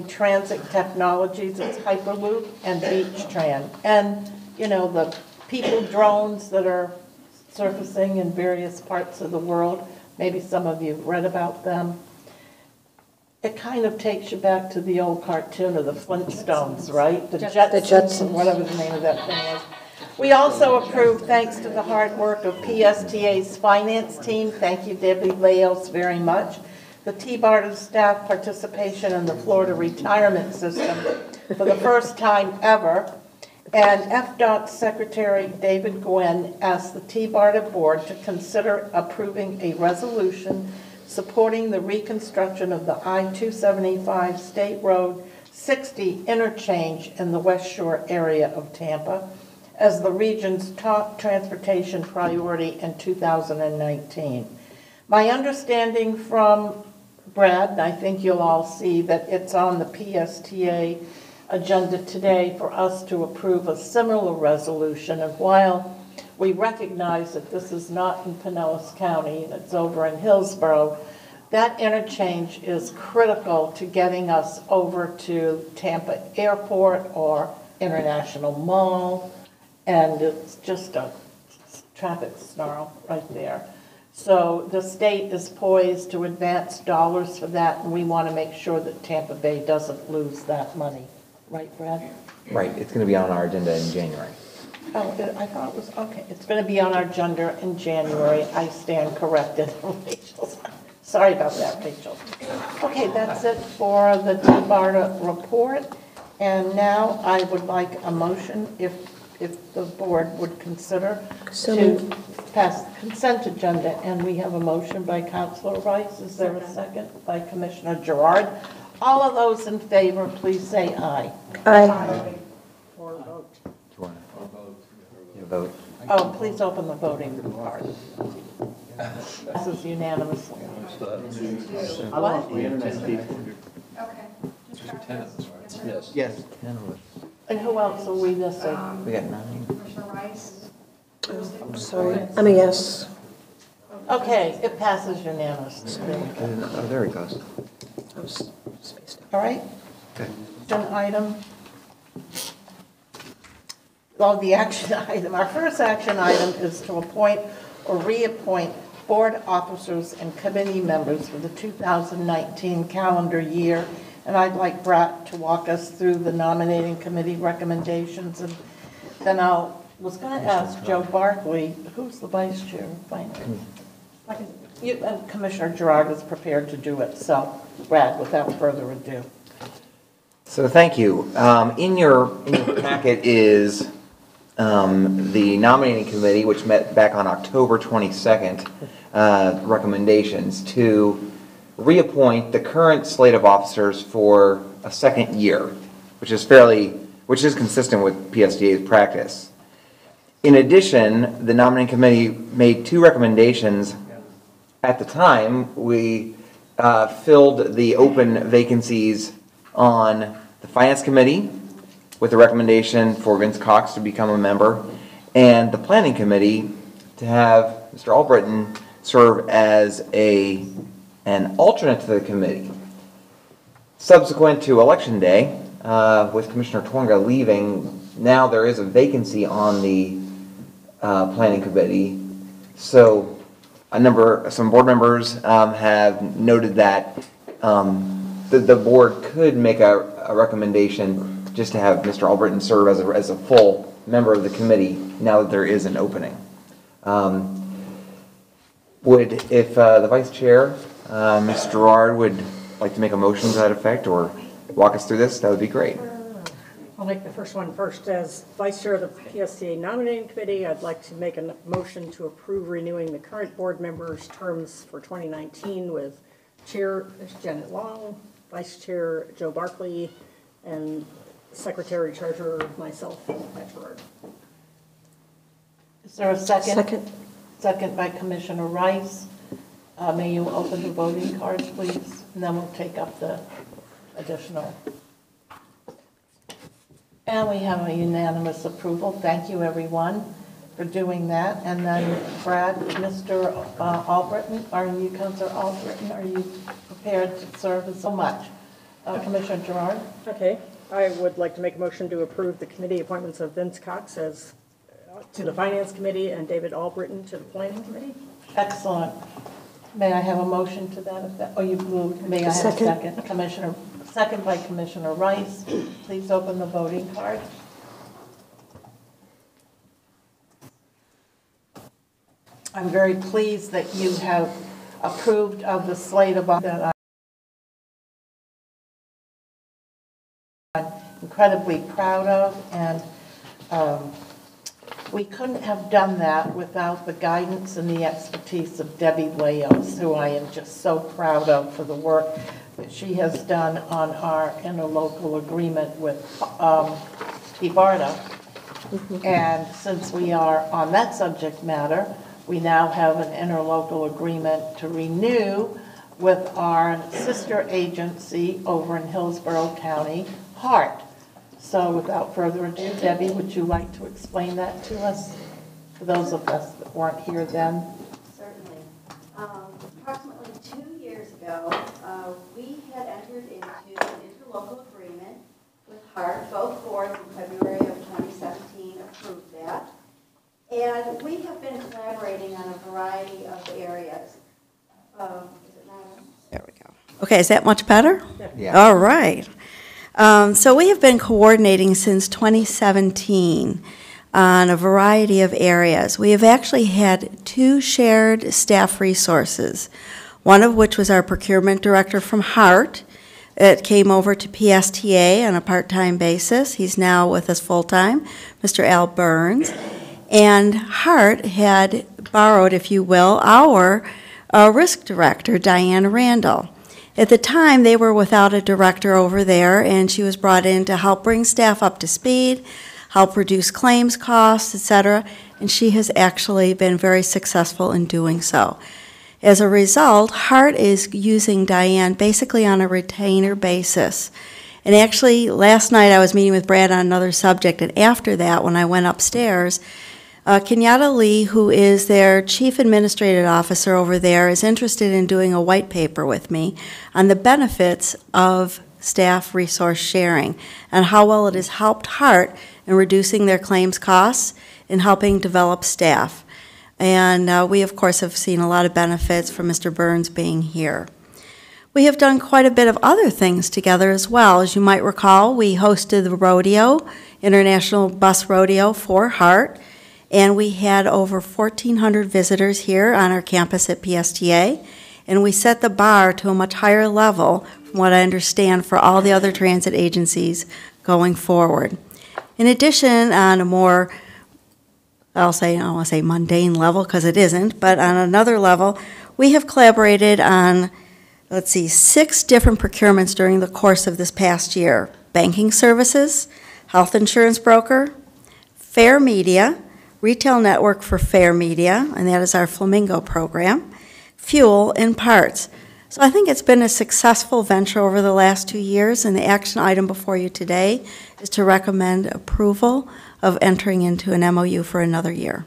transit technologies as Hyperloop and Beach-Tran. And, you know, the people drones that are surfacing in various parts of the world, maybe some of you have read about them. It kind of takes you back to the old cartoon of the Flintstones, right? The Jetsons, whatever the name of that thing is. We also approved, thanks to the hard work of PSTA's finance team, thank you Debbie Leos very much, the T-BARTA staff participation in the Florida retirement system for the first time ever. And FDOT Secretary David Gwynn asked the T-BARTA board to consider approving a resolution supporting the reconstruction of the I-275 State Road 60 interchange in the West Shore area of Tampa as the region's top transportation priority in 2019. My understanding from Brad, and I think you'll all see that it's on the PSTA agenda today for us to approve a similar resolution. And while we recognize that this is not in Pinellas County, and it's over in Hillsborough. That interchange is critical to getting us over to Tampa Airport or International Mall, and it's just a traffic snarl right there. So the state is poised to advance dollars for that, and we want to make sure that Tampa Bay doesn't lose that money. Right, Brad? Right, it's going to be on our agenda in January. Oh, I thought it was, okay. It's going to be on our agenda in January. I stand corrected. Rachel, sorry about that, Rachel. Okay, that's it for the TBARTA report. And now I would like a motion, if the board would consider, to pass the consent agenda. And we have a motion by Councilor Rice. Is there a second? By Commissioner Gerard. All of those in favor, please say aye. Aye. Or vote. Vote. Oh, please open the voting card. This is unanimously. What? Yes. Yes. And who else are we missing? We got 9. Commissioner Rice? I'm sorry. I'm a yes. Okay, it passes unanimously. Oh, there he goes. All right? Okay. Action item. Well, the action item, our first action item is to appoint or reappoint board officers and committee members for the 2019 calendar year. And I'd like Brett to walk us through the nominating committee recommendations. And then was going to ask Joe Barkley, who's the vice chair of finance? And Commissioner Gerard is prepared to do it. So, Brad, without further ado. So thank you. In your packet is the nominating committee, which met back on October 22nd, recommendations to reappoint the current slate of officers for a second year, which is consistent with PSTA's practice. In addition, the nominating committee made 2 recommendations. At the time, we filled the open vacancies on the Finance Committee with a recommendation for Vince Cox to become a member, and the Planning Committee to have Mr. Albritton serve as an alternate to the committee. Subsequent to Election Day, with Commissioner Twonga leaving, now there is a vacancy on the Planning Committee. So some board members have noted that the board could make a recommendation just to have Mr. Albritton serve as a full member of the committee now that there is an opening. If the vice chair, Ms. Gerard, would like to make a motion to that effect or walk us through this, that would be great. I'll make the first one first. As Vice Chair of the PSTA Nominating Committee, I'd like to make a motion to approve renewing the current board members' terms for 2019 with Chair Janet Long, Vice Chair Joe Barkley, and Secretary Treasurer myself, Matt Gerard. Is there a second? Second. Second by Commissioner Rice. May you open the voting cards, please? And then we'll take up the additional. And we have a unanimous approval. Thank you, everyone, for doing that. And then, Brad, Mr. Albritton, Councilor Albritton, are you prepared to serve as so much? Commissioner Gerard? Okay. I would like to make a motion to approve the committee appointments of Vince Cox to the Finance Committee and David Albritton to the Planning Committee. Excellent. May I have a motion to that effect? Oh, you moved. May I have a second? Second by Commissioner Rice. Please open the voting card. I'm very pleased that you have approved of the slate of that I'm incredibly proud of, and we couldn't have done that without the guidance and the expertise of Debbie Leos, who I am just so proud of for the work that she has done on our interlocal agreement with PBARTA. And since we are on that subject matter, we now have an interlocal agreement to renew with our sister agency over in Hillsborough County, HART. So without further ado, Debbie, would you like to explain that to us? for those of us that weren't here then? Certainly. Approximately 2 years ago, we had entered into an interlocal agreement with HART. Both boards in February of 2017 approved that. And we have been collaborating on a variety of areas. Is it not on? There we go. Okay, is that much better? Yeah. All right. So we have been coordinating since 2017 on a variety of areas. We have actually had 2 shared staff resources, one of which was our procurement director from HART. It came over to PSTA on a part-time basis. He's now with us full-time, Mr. Al Burns. And HART had borrowed, if you will, our risk director, Diane Randall. At the time, they were without a director over there, and she was brought in to help bring staff up to speed, help reduce claims costs, etc., and she has actually been very successful in doing so. As a result, HART is using Diane basically on a retainer basis. And actually, last night I was meeting with Brad on another subject, and after that, when I went upstairs, Kenyatta Lee, who is their chief administrative officer over there, is interested in doing a white paper with me on the benefits of staff resource sharing and how well it has helped HART in reducing their claims costs and helping develop staff. And we, of course, have seen a lot of benefits from Mr. Burns being here. We have done quite a bit of other things together as well. As you might recall, we hosted the rodeo, International Bus Rodeo for HART, and we had over 1,400 visitors here on our campus at PSTA, and we set the bar to a much higher level, from what I understand, for all the other transit agencies going forward. In addition, on a more, I don't want to say mundane level, because it isn't, but on another level, we have collaborated on, 6 different procurements during the course of this past year. Banking services, health insurance broker, Fair Media, Retail Network for Fair Media, and that is our Flamingo program, fuel, and parts. So I think it's been a successful venture over the last 2 years, and the action item before you today is to recommend approval of entering into an MOU for another year.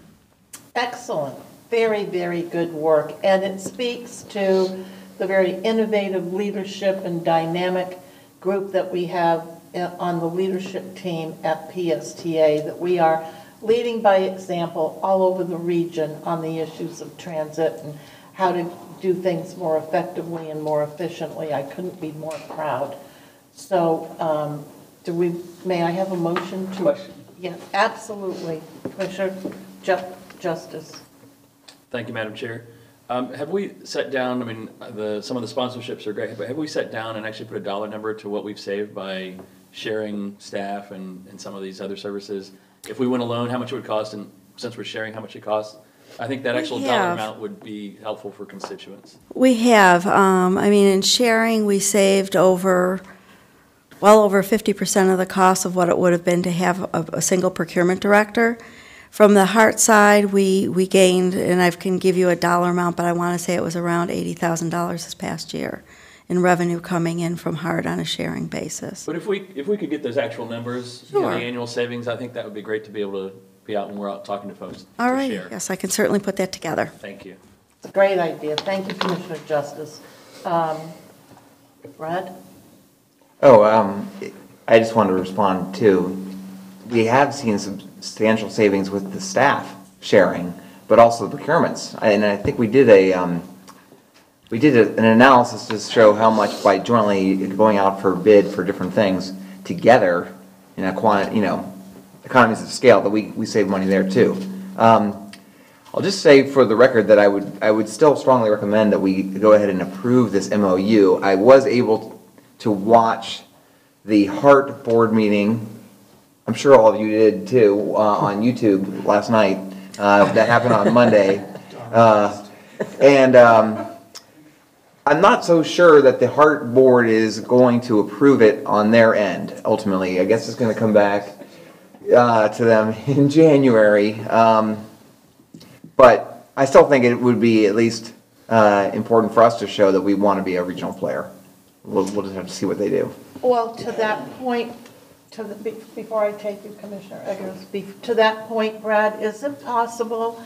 Excellent. Very, very good work. And it speaks to the very innovative leadership and dynamic group that we have on the leadership team at PSTA, that we are leading by example all over the region on the issues of transit and how to do things more effectively and more efficiently. I couldn't be more proud. So may I have a motion to? Question. Yes, absolutely. Commissioner Justice. Thank you, Madam Chair. Have we sat down, I mean, some of the sponsorships are great, but have we sat down and actually put a dollar number to what we've saved by sharing staff and some of these other services? If we went alone, how much it would cost, and since we're sharing, how much it costs? I think that actual dollar amount would be helpful for constituents. We have. In sharing, we saved well over 50% of the cost of what it would have been to have a single procurement director. From the HART side, we gained, and I can give you a dollar amount, but I want to say it was around $80,000 this past year in revenue coming in from HART on a sharing basis. But if we could get those actual numbers, sure, the annual savings, I think that would be great to be able to be out when we're out talking to folks. All right. Yes, I can certainly put that together. Thank you. It's a great idea. Thank you, Commissioner Justice. Brad? I just wanted to respond to, we have seen substantial savings with the staff sharing, but also the procurements. And I think we did an analysis to show how much by jointly going out for bid for different things together in economies of scale, that we save money there too. I'll just say for the record that I would still strongly recommend that we go ahead and approve this MOU. I was able to watch the HART board meeting. I'm sure all of you did too, on YouTube last night. That happened on Monday. I'm not so sure that the HART board is going to approve it on their end, ultimately. I guess it's going to come back to them in January. But I still think it would be at least important for us to show that we want to be a regional player. We'll just have to see what they do. Well, to that point, Before I take you, Commissioner Eggers, to that point, Brad, is it possible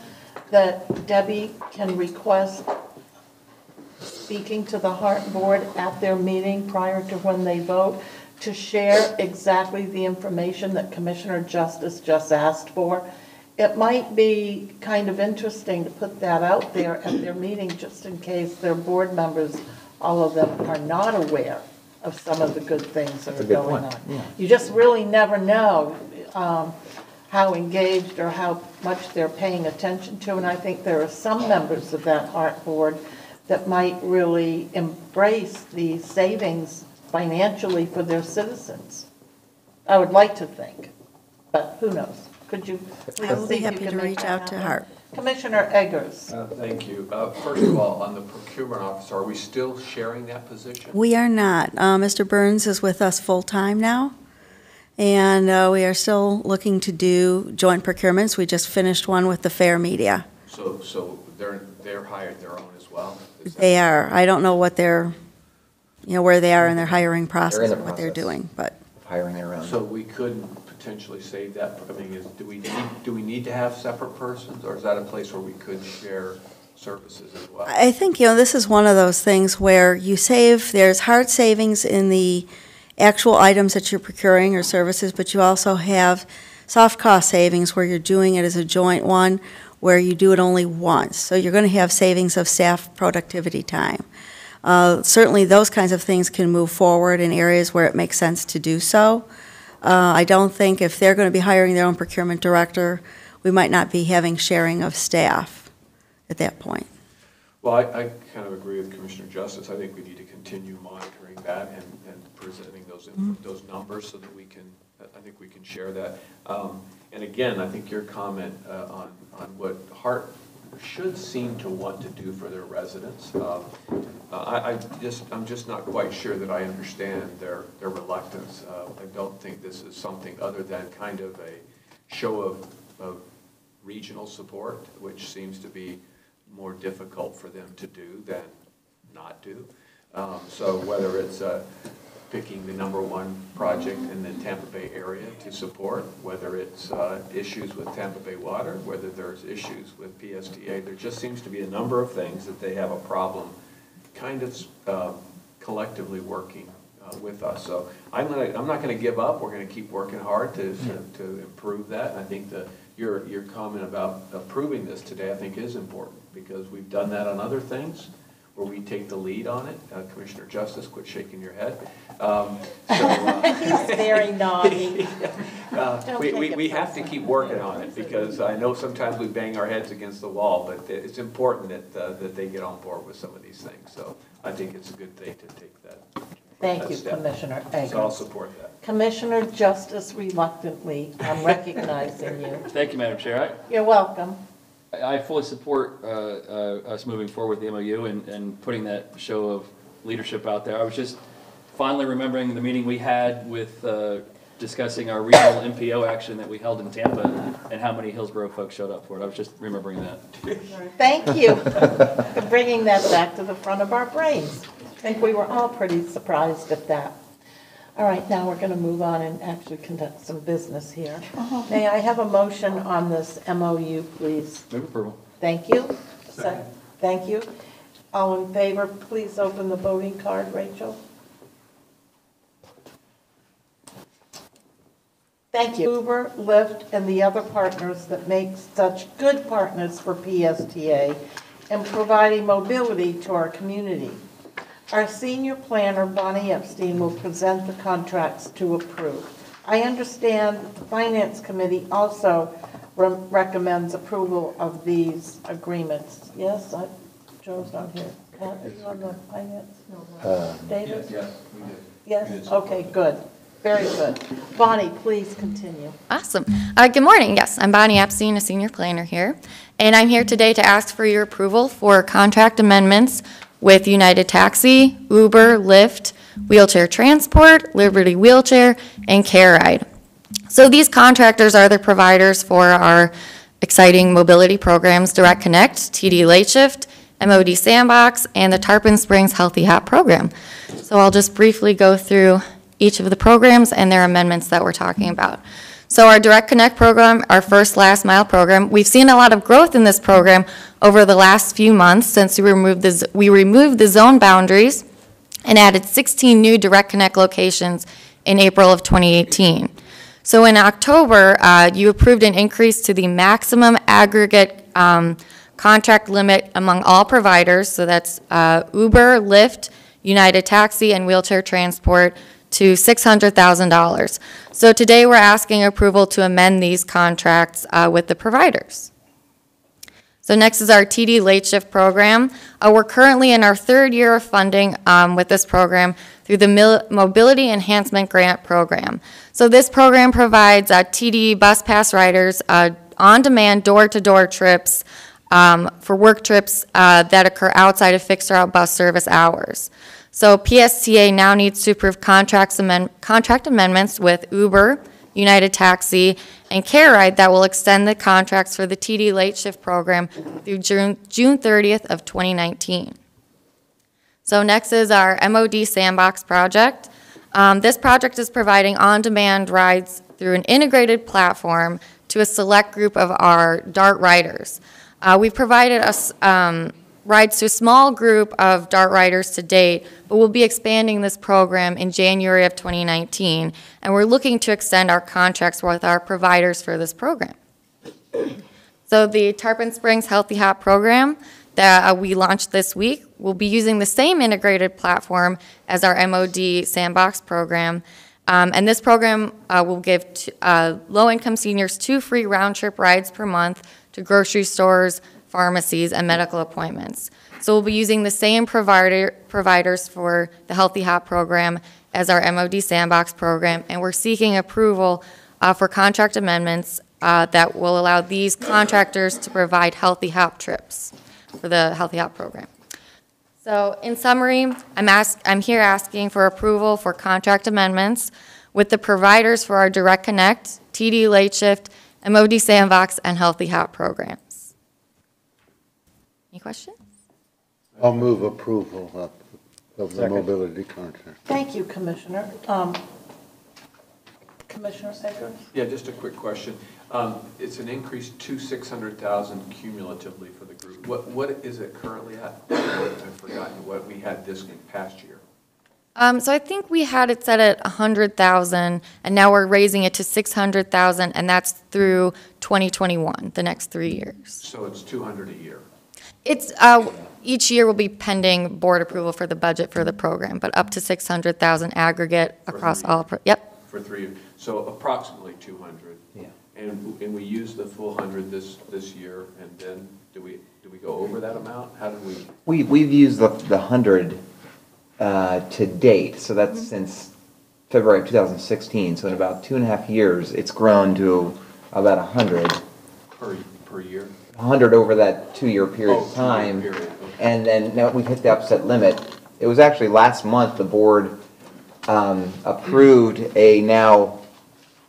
that Debbie can request speaking to the Heart Board at their meeting prior to when they vote to share exactly the information that Commissioner Justice just asked for? It might be kind of interesting to put that out there at their meeting just in case their board members, all of them, are not aware of some of the good things that are going on. Yeah. You just really never know how engaged or how much they're paying attention to, and I think there are some members of that Heart Board that might really embrace the savings financially for their citizens. I would like to think, but who knows? Could you please I will see be if happy you to can make reach that out to happen? Hart. Commissioner Eggers. Thank you. First of all, on the procurement officer, are we still sharing that position? We are not. Mr. Burns is with us full-time now, and we are still looking to do joint procurements. We just finished one with the Fair Media. So they're hired their own as well? They are. I don't know what they're, where they are in their hiring process, They're in the or what they're process. doing, but. Hiring their own. So we could potentially save that. I mean, do we need to have separate persons, or is that a place where we could share services as well? I think, this is one of those things where you save, there's hard savings in the actual items that you're procuring or services, but you also have soft cost savings where you're doing it as a joint one, where you do it only once. So you're going to have savings of staff productivity time. Certainly those kinds of things can move forward in areas where it makes sense to do so. I don't think if they're going to be hiring their own procurement director, we might not be having sharing of staff at that point. Well, I kind of agree with Commissioner Justice. I think we need to continue monitoring that and presenting those numbers so that we can, I think we can share that. And again, I think your comment on what Hart should seem to want to do for their residents. I'm just not quite sure that I understand their reluctance. I don't think this is something other than kind of a show of regional support, which seems to be more difficult for them to do than not do. So whether it's picking the #1 project in the Tampa Bay area to support, whether it's issues with Tampa Bay Water, whether there's issues with PSTA, there just seems to be a number of things that they have a problem kind of collectively working with us. So I'm not going to give up. We're going to keep working hard to improve that. And I think your comment about approving this today, I think, is important because we've done that on other things where we take the lead on it. Commissioner Justice, quit shaking your head. He's very naughty. We have to keep working on it because I know sometimes we bang our heads against the wall, but it's important that they get on board with some of these things. So I think it's a good thing to take that. Thank you, Commissioner Eggers. So I'll support that. Commissioner Justice reluctantly, I'm recognizing you. Thank you, Madam Chair. You're welcome. I fully support us moving forward with the MOU and putting that show of leadership out there. I was just finally remembering the meeting we had with discussing our regional MPO action that we held in Tampa and how many Hillsborough folks showed up for it. I was just remembering that. Thank you for bringing that back to the front of our brains. I think we were all pretty surprised at that. All right, now we're going to move on and actually conduct some business here. May I have a motion on this MOU, please? Move approval. Thank you. Thank you. All in favor, please open the voting card, Rachel. Thank you. Uber, Lyft, and the other partners that make such good partners for PSTA in providing mobility to our community. Our senior planner, Bonnie Epstein, will present the contracts to approve. I understand the Finance Committee also recommends approval of these agreements. Yes, Joe's not here. Pat, are you on the Finance? David? Yes, we did. Yes? Okay, good. Very good. Bonnie, please continue. Awesome. Good morning. Yes, I'm Bonnie Epstein, a senior planner here, and I'm here today to ask for your approval for contract amendments with United Taxi, Uber, Lyft, Wheelchair Transport, Liberty Wheelchair, and Care Ride. So these contractors are the providers for our exciting mobility programs, Direct Connect, TD Late Shift, MOD Sandbox, and the Tarpon Springs Healthy Hop program. So I'll just briefly go through each of the programs and their amendments that we're talking about. So our Direct Connect program, our first last mile program, we've seen a lot of growth in this program over the last few months since we removed the zone boundaries and added 16 new Direct Connect locations in April of 2018. So in October, you approved an increase to the maximum aggregate contract limit among all providers, so that's Uber, Lyft, United Taxi, and Wheelchair Transport, to $600,000. So today we're asking approval to amend these contracts with the providers. So next is our TD late shift program. We're currently in our third year of funding with this program through the Mobility Enhancement Grant Program. So this program provides TD bus pass riders on-demand door-to-door trips for work trips that occur outside of fixed route bus service hours. So PSTA now needs to approve contract amendments with Uber, United Taxi, and CareRide that will extend the contracts for the TD late shift program through June 30th of 2019. So next is our MOD Sandbox project. This project is providing on-demand rides through an integrated platform to a select group of our DART riders. We've provided us rides to a small group of DART riders to date, but we'll be expanding this program in January of 2019, and we're looking to extend our contracts with our providers for this program. So the Tarpon Springs Healthy Hop program that we launched this week will be using the same integrated platform as our MOD Sandbox program, and this program will give low-income seniors 2 free round-trip rides per month to grocery stores, pharmacies, and medical appointments. So we'll be using the same providers for the Healthy Hop program as our MOD Sandbox program, and we're seeking approval for contract amendments that will allow these contractors to provide Healthy Hop trips for the Healthy Hop program. So in summary, I'm here asking for approval for contract amendments with the providers for our Direct Connect, TD Late Shift, MOD Sandbox, and Healthy Hop programs. Any questions? I'll move approval of the mobility contract. Thank you, Commissioner. Commissioner Eggers? Yeah, just a quick question. It's an increase to $600,000 cumulatively for the group. What is it currently at? I've forgotten what we had this past year. So I think we had it set at 100,000, and now we're raising it to 600,000, and that's through 2021, the next 3 years. So it's 200 a year. It's each year will be pending board approval for the budget for the program, but up to 600,000 aggregate across all. Yep. For 3 years. So approximately 200. Yeah. And we used the full 100 this year, and then do we go over that amount? How did we? We've used the 100 to date, so that's since February of 2016. So in about 2.5 years, it's grown to about 100 per year. 100 over that 2-year period of time, and then now we've hit the upset limit. It was actually last month the board approved a now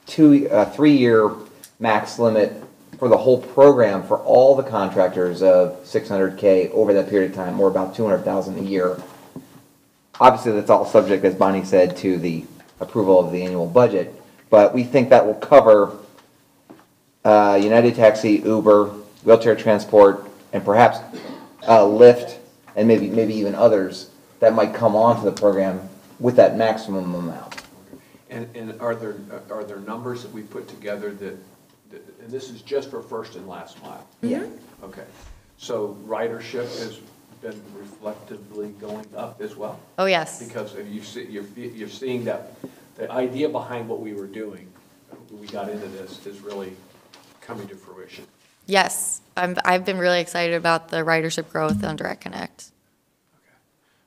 3-year max limit for the whole program for all the contractors of $600K over that period of time, or about $200,000 a year. Obviously, that's all subject, as Bonnie said, to the approval of the annual budget, but we think that will cover United Taxi, Uber, Wheelchair Transport, and perhaps Lyft, and maybe even others that might come onto the program with that maximum amount. And are there numbers that we put together that and this is just for first and last mile? Yeah. Okay. So ridership has been reflectively going up as well? Oh, yes. Because you're seeing that the idea behind what we were doing, when we got into this, is really coming to fruition. Yes, I've been really excited about the ridership growth on Direct Connect.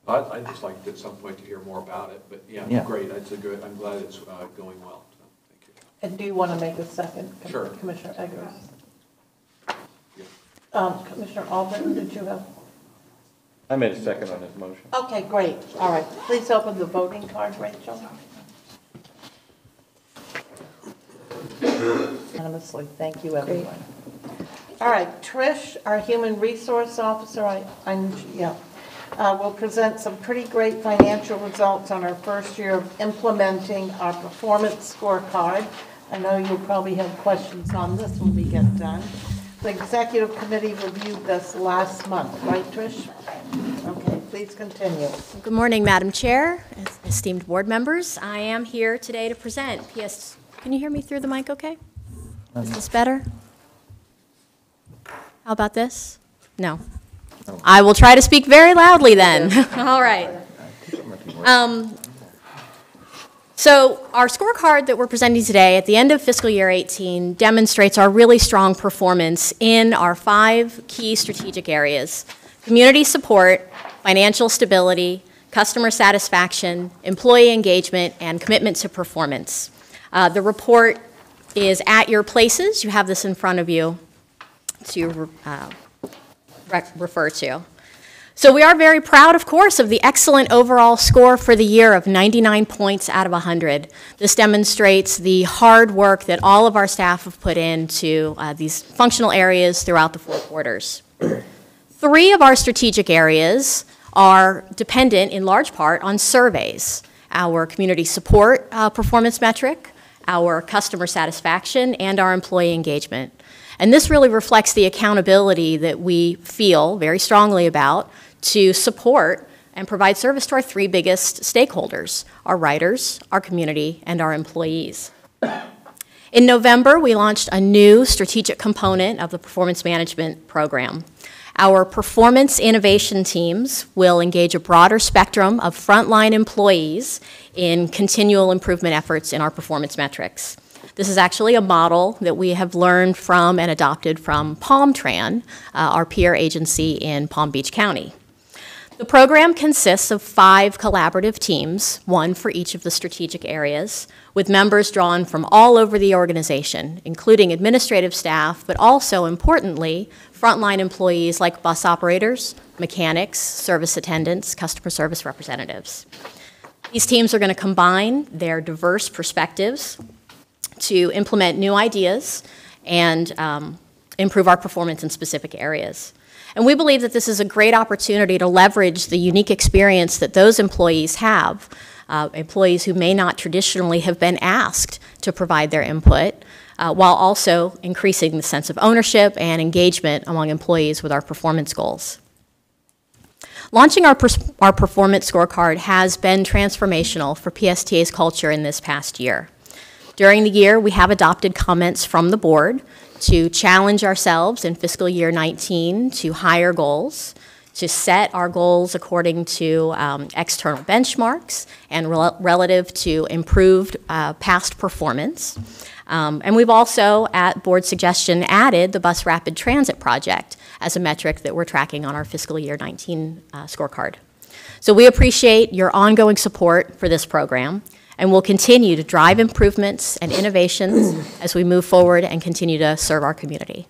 Okay. I'd just like at some point to hear more about it, but yeah. Great. It's good. I'm glad it's going well. So, thank you. And do you want to make a second, Sure. Commissioner Eggers? Yeah. Commissioner Albritton, did you have? I made a second on this motion. Okay, great. All right. Please open the voting card, Rachel. Unanimously. Thank you, everyone. All right, Trish, our Human Resource Officer, will present some pretty great financial results on our first year of implementing our performance scorecard. I know you'll probably have questions on this when we get done. The executive committee reviewed this last month, right, Trish? Okay, please continue. Good morning, Madam Chair, esteemed board members. I am here today to present Can you hear me through the mic okay? Is this better? How about this? No. I will try to speak very loudly then. All right. So our scorecard that we're presenting today at the end of fiscal year 18 demonstrates our really strong performance in our 5 key strategic areas: community support, financial stability, customer satisfaction, employee engagement, and commitment to performance. The report is at your places. You have this in front of you to refer to. So we are very proud, of course, of the excellent overall score for the year of 99 points out of 100. This demonstrates the hard work that all of our staff have put into these functional areas throughout the 4 quarters. 3 of our strategic areas are dependent in large part on surveys: our community support performance metric, our customer satisfaction, and our employee engagement. And this really reflects the accountability that we feel very strongly about to support and provide service to our 3 biggest stakeholders: our riders, our community, and our employees. In November, we launched a new strategic component of the performance management program. Our performance innovation teams will engage a broader spectrum of frontline employees in continual improvement efforts in our performance metrics. This is actually a model that we have learned from and adopted from PalmTran, our peer agency in Palm Beach County. The program consists of 5 collaborative teams, 1 for each of the strategic areas, with members drawn from all over the organization, including administrative staff, but also, importantly, frontline employees like bus operators, mechanics, service attendants, customer service representatives. These teams are going to combine their diverse perspectives to implement new ideas and improve our performance in specific areas. And we believe that this is a great opportunity to leverage the unique experience that those employees have, employees who may not traditionally have been asked to provide their input, while also increasing the sense of ownership and engagement among employees with our performance goals. Launching our performance scorecard has been transformational for PSTA's culture in this past year. During the year, we have adopted comments from the board to challenge ourselves in fiscal year 19 to higher goals, to set our goals according to external benchmarks and relative to improved past performance. And we've also, at board suggestion, added the Bus Rapid Transit Project as a metric that we're tracking on our fiscal year 19 scorecard. So we appreciate your ongoing support for this program, and we'll continue to drive improvements and innovations as we move forward and continue to serve our community.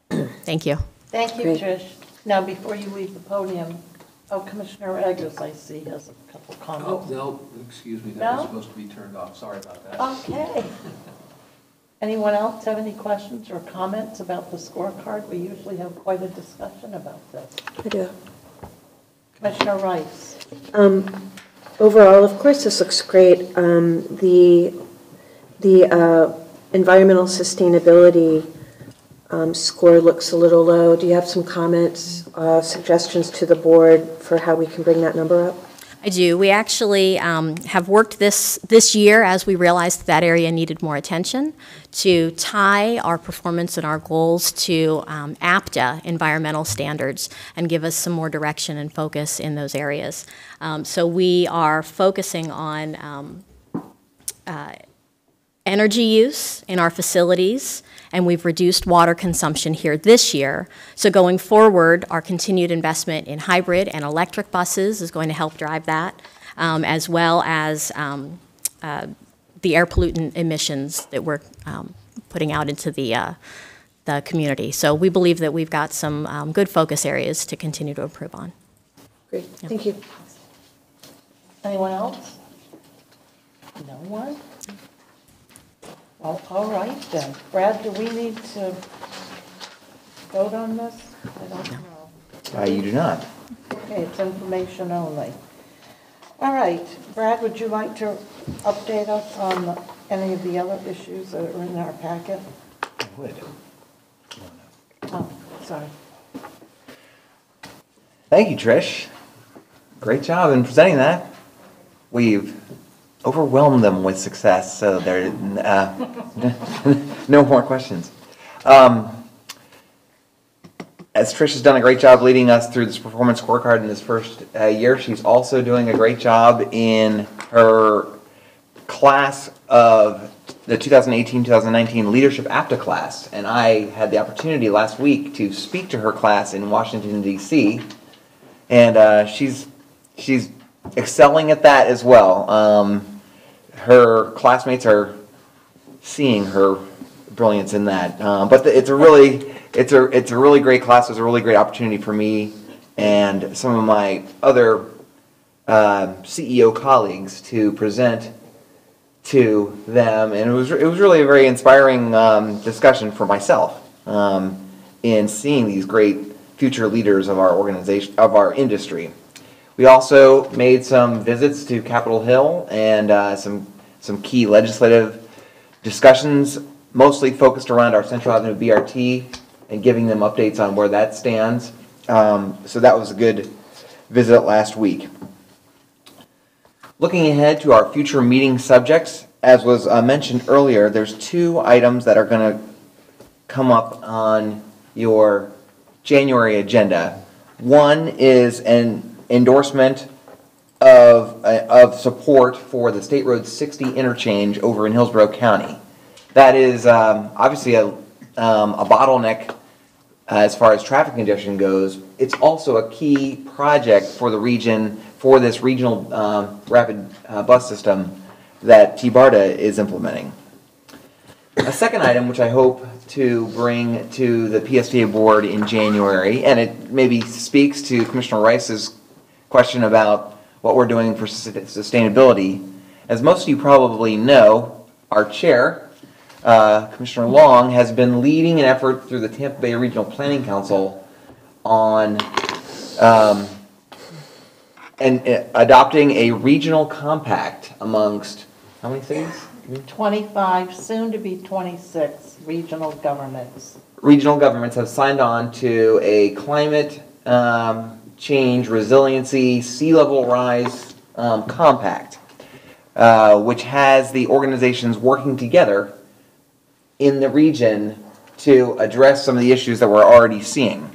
Thank you. Thank you, Trish. Now, before you leave the podium, Commissioner Eggers, I see, has a couple comments. Oh, no, excuse me, that was supposed to be turned off. Sorry about that. Okay. Anyone else have any questions or comments about the scorecard? We usually have quite a discussion about this. I do. Commissioner Rice. Overall, of course, this looks great. The environmental sustainability score looks a little low. Do you have some comments, suggestions to the board for how we can bring that number up? I do. We actually have worked this year, as we realized that area needed more attention, to tie our performance and our goals to APTA environmental standards and give us some more direction and focus in those areas. So we are focusing on energy use in our facilities, and we've reduced water consumption here this year. So going forward, our continued investment in hybrid and electric buses is going to help drive that, as well as the air pollutant emissions that we're putting out into the community. So we believe that we've got some good focus areas to continue to improve on. Great, thank you. Anyone else? No one? Well, all right then. Brad, do we need to vote on this? I don't know. You do not. Okay. Okay, it's information only. All right, Brad, would you like to update us on any of the other issues that are in our packet? I would. Oh, sorry. Thank you, Trish. Great job in presenting that. We've overwhelmed them with success, so there no more questions. As Trish has done a great job leading us through this performance scorecard in this first year, she's also doing a great job in her class of the 2018-2019 Leadership APTA class. And I had the opportunity last week to speak to her class in Washington, D.C., and she's excelling at that as well. Her classmates are seeing her brilliance in that. But it's a really great class. It was a really great opportunity for me and some of my other CEO colleagues to present to them, and it was really a very inspiring discussion for myself in seeing these great future leaders of our organization, of our industry. We also made some visits to Capitol Hill and some key legislative discussions, mostly focused around our Central Avenue BRT and giving them updates on where that stands. So that was a good visit last week. Looking ahead to our future meeting subjects, as was mentioned earlier, there's 2 items that are going to come up on your January agenda. One is an endorsement of support for the State Road 60 interchange over in Hillsborough County. That is obviously a bottleneck as far as traffic congestion goes. It's also a key project for the region, for this regional rapid bus system that T-BARTA is implementing. A second item, which I hope to bring to the PSTA board in January, and it maybe speaks to Commissioner Rice's question about what we're doing for sustainability. As most of you probably know, our chair, Commissioner Long, has been leading an effort through the Tampa Bay Regional Planning Council on adopting a regional compact amongst, how many cities? 25, soon to be 26 regional governments. Regional governments have signed on to a climate change, resiliency, sea level rise compact, which has the organizations working together in the region to address some of the issues that we're already seeing.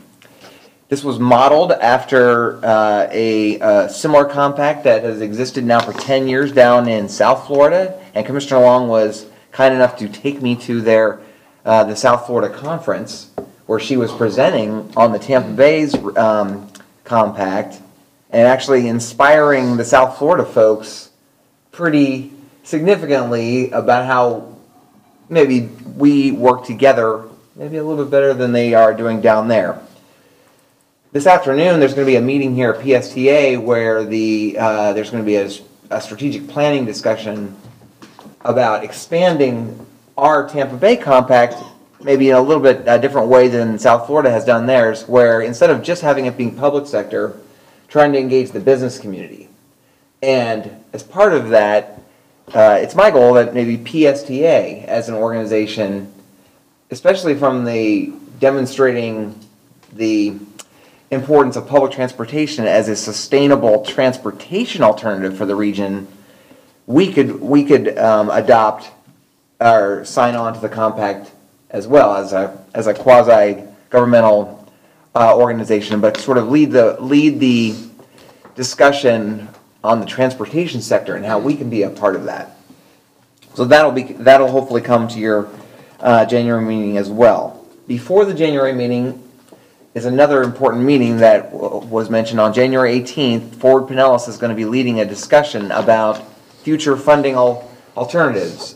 This was modeled after a similar compact that has existed now for 10 years down in South Florida, and Commissioner Long was kind enough to take me to the South Florida conference where she was presenting on the Tampa Bay's compact and actually inspiring the South Florida folks pretty significantly about how maybe we work together maybe a little bit better than they are doing down there. This afternoon, there's going to be a meeting here at PSTA where there's going to be a strategic planning discussion about expanding our Tampa Bay compact maybe in a little bit different way than South Florida has done theirs, where instead of just having it being public sector, trying to engage the business community. And as part of that, it's my goal that maybe PSTA as an organization, especially from the demonstrating the importance of public transportation as a sustainable transportation alternative for the region, we could adopt or sign on to the compact as well as a quasi-governmental organization, but sort of lead the discussion on the transportation sector and how we can be a part of that. So that'll hopefully come to your January meeting as well. Before the January meeting is another important meeting that was mentioned on January 18th. Forward Pinellas is going to be leading a discussion about future funding alternatives.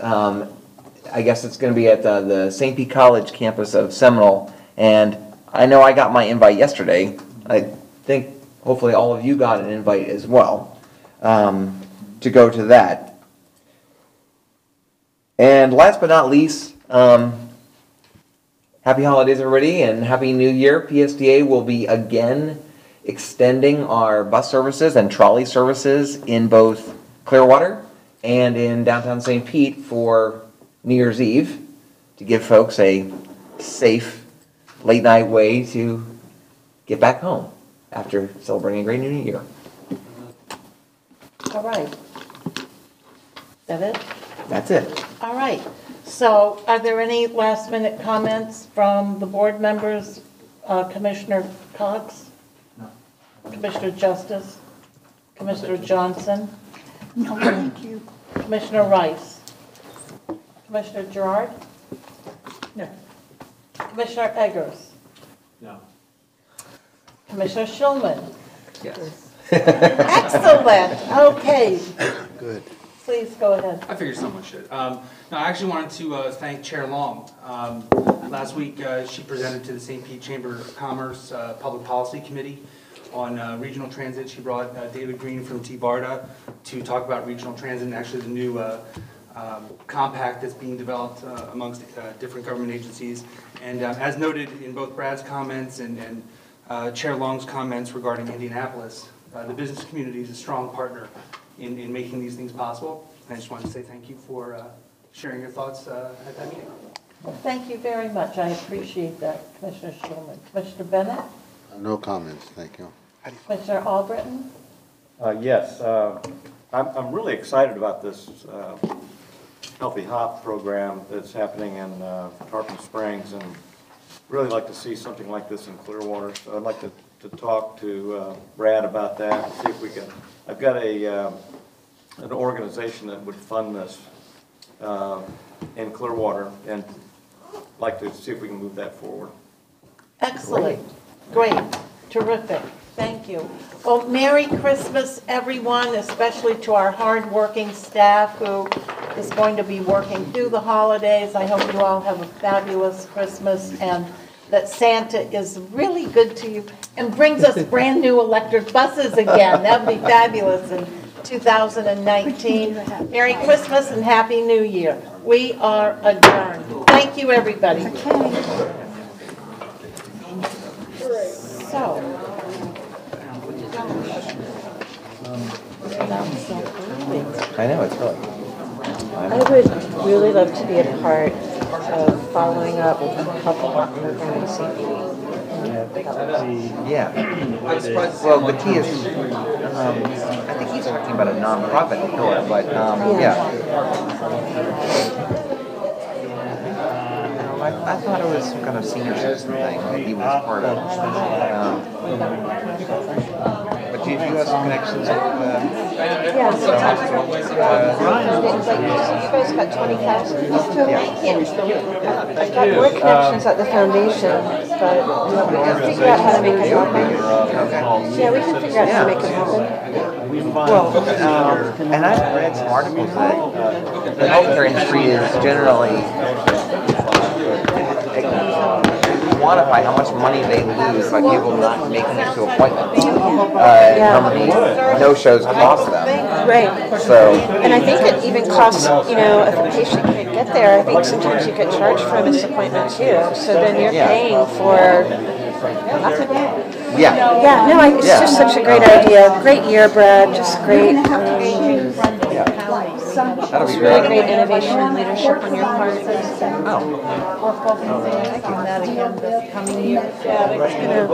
I guess it's going to be at the St. Pete College campus of Seminole, and I know I got my invite yesterday. I think hopefully all of you got an invite as well to go to that. And last but not least, happy holidays, everybody, and Happy New Year. PSTA will be again extending our bus services and trolley services in both Clearwater and in downtown St. Pete for New Year's Eve to give folks a safe late night way to get back home after celebrating a great new year. All right. Is that it? That's it. All right. So are there any last minute comments from the board members? Commissioner Cox? No. Commissioner Justice? Commissioner Johnson? No, thank you. Commissioner Rice? Commissioner Gerard? No. Commissioner Eggers? No. Commissioner Schulman? Yes. Excellent. Okay. Good. Please go ahead. I figured someone should. No, I actually wanted to thank Chair Long. Last week, she presented to the St. Pete Chamber of Commerce Public Policy Committee on regional transit. She brought David Green from T-BARDA to talk about regional transit and actually the new compact that's being developed amongst different government agencies. And as noted in both Brad's comments and Chair Long's comments regarding Indianapolis, the business community is a strong partner in making these things possible. I just wanted to say thank you for sharing your thoughts at that meeting. Well, thank you very much. I appreciate that, Commissioner Schulman. Commissioner Bennett? No comments, thank you. Commissioner Albritton? Yes, I'm really excited about this Healthy Hop program that's happening in Tarpon Springs, and really like to see something like this in Clearwater. So I'd like to talk to Brad about that and see if we can. I've got an organization that would fund this in Clearwater, and like to see if we can move that forward. Excellent. Great. Terrific. Thank you. Well, Merry Christmas, everyone, especially to our hardworking staff who is going to be working through the holidays. I hope you all have a fabulous Christmas and that Santa is really good to you and brings us brand new electric buses again. That would be fabulous in 2019. Merry Christmas and Happy New Year. We are adjourned. Thank you, everybody. So. I know, it's really. I would really love to be a part of following up with the Healthy Hop program in St. Yeah. Well, the key is, I think he's talking about a nonprofit killer, but yeah. I thought it was some kind of senior citizen thing that he was part of. But do you have some connections with Yeah. You guys got 20,000? Yeah. I've got more connections at the foundation, but we can figure out how to make it happen. Yeah, we can figure out how to make it happen. Well, and I've read some articles that the healthcare industry is generally quantify how much money they lose by people not making it to appointments. How many no-shows cost them. Right. So, and I think it even costs, you know, if a patient can't get there, I think sometimes you get charged for a missed appointment too. So then you're paying for nothing. Yeah. Yeah, no, it's just such a great idea. Great year, Brad. Just great. That'll be really great innovation and leadership on your part. We're focusing on that again this coming year. Yeah, it's gonna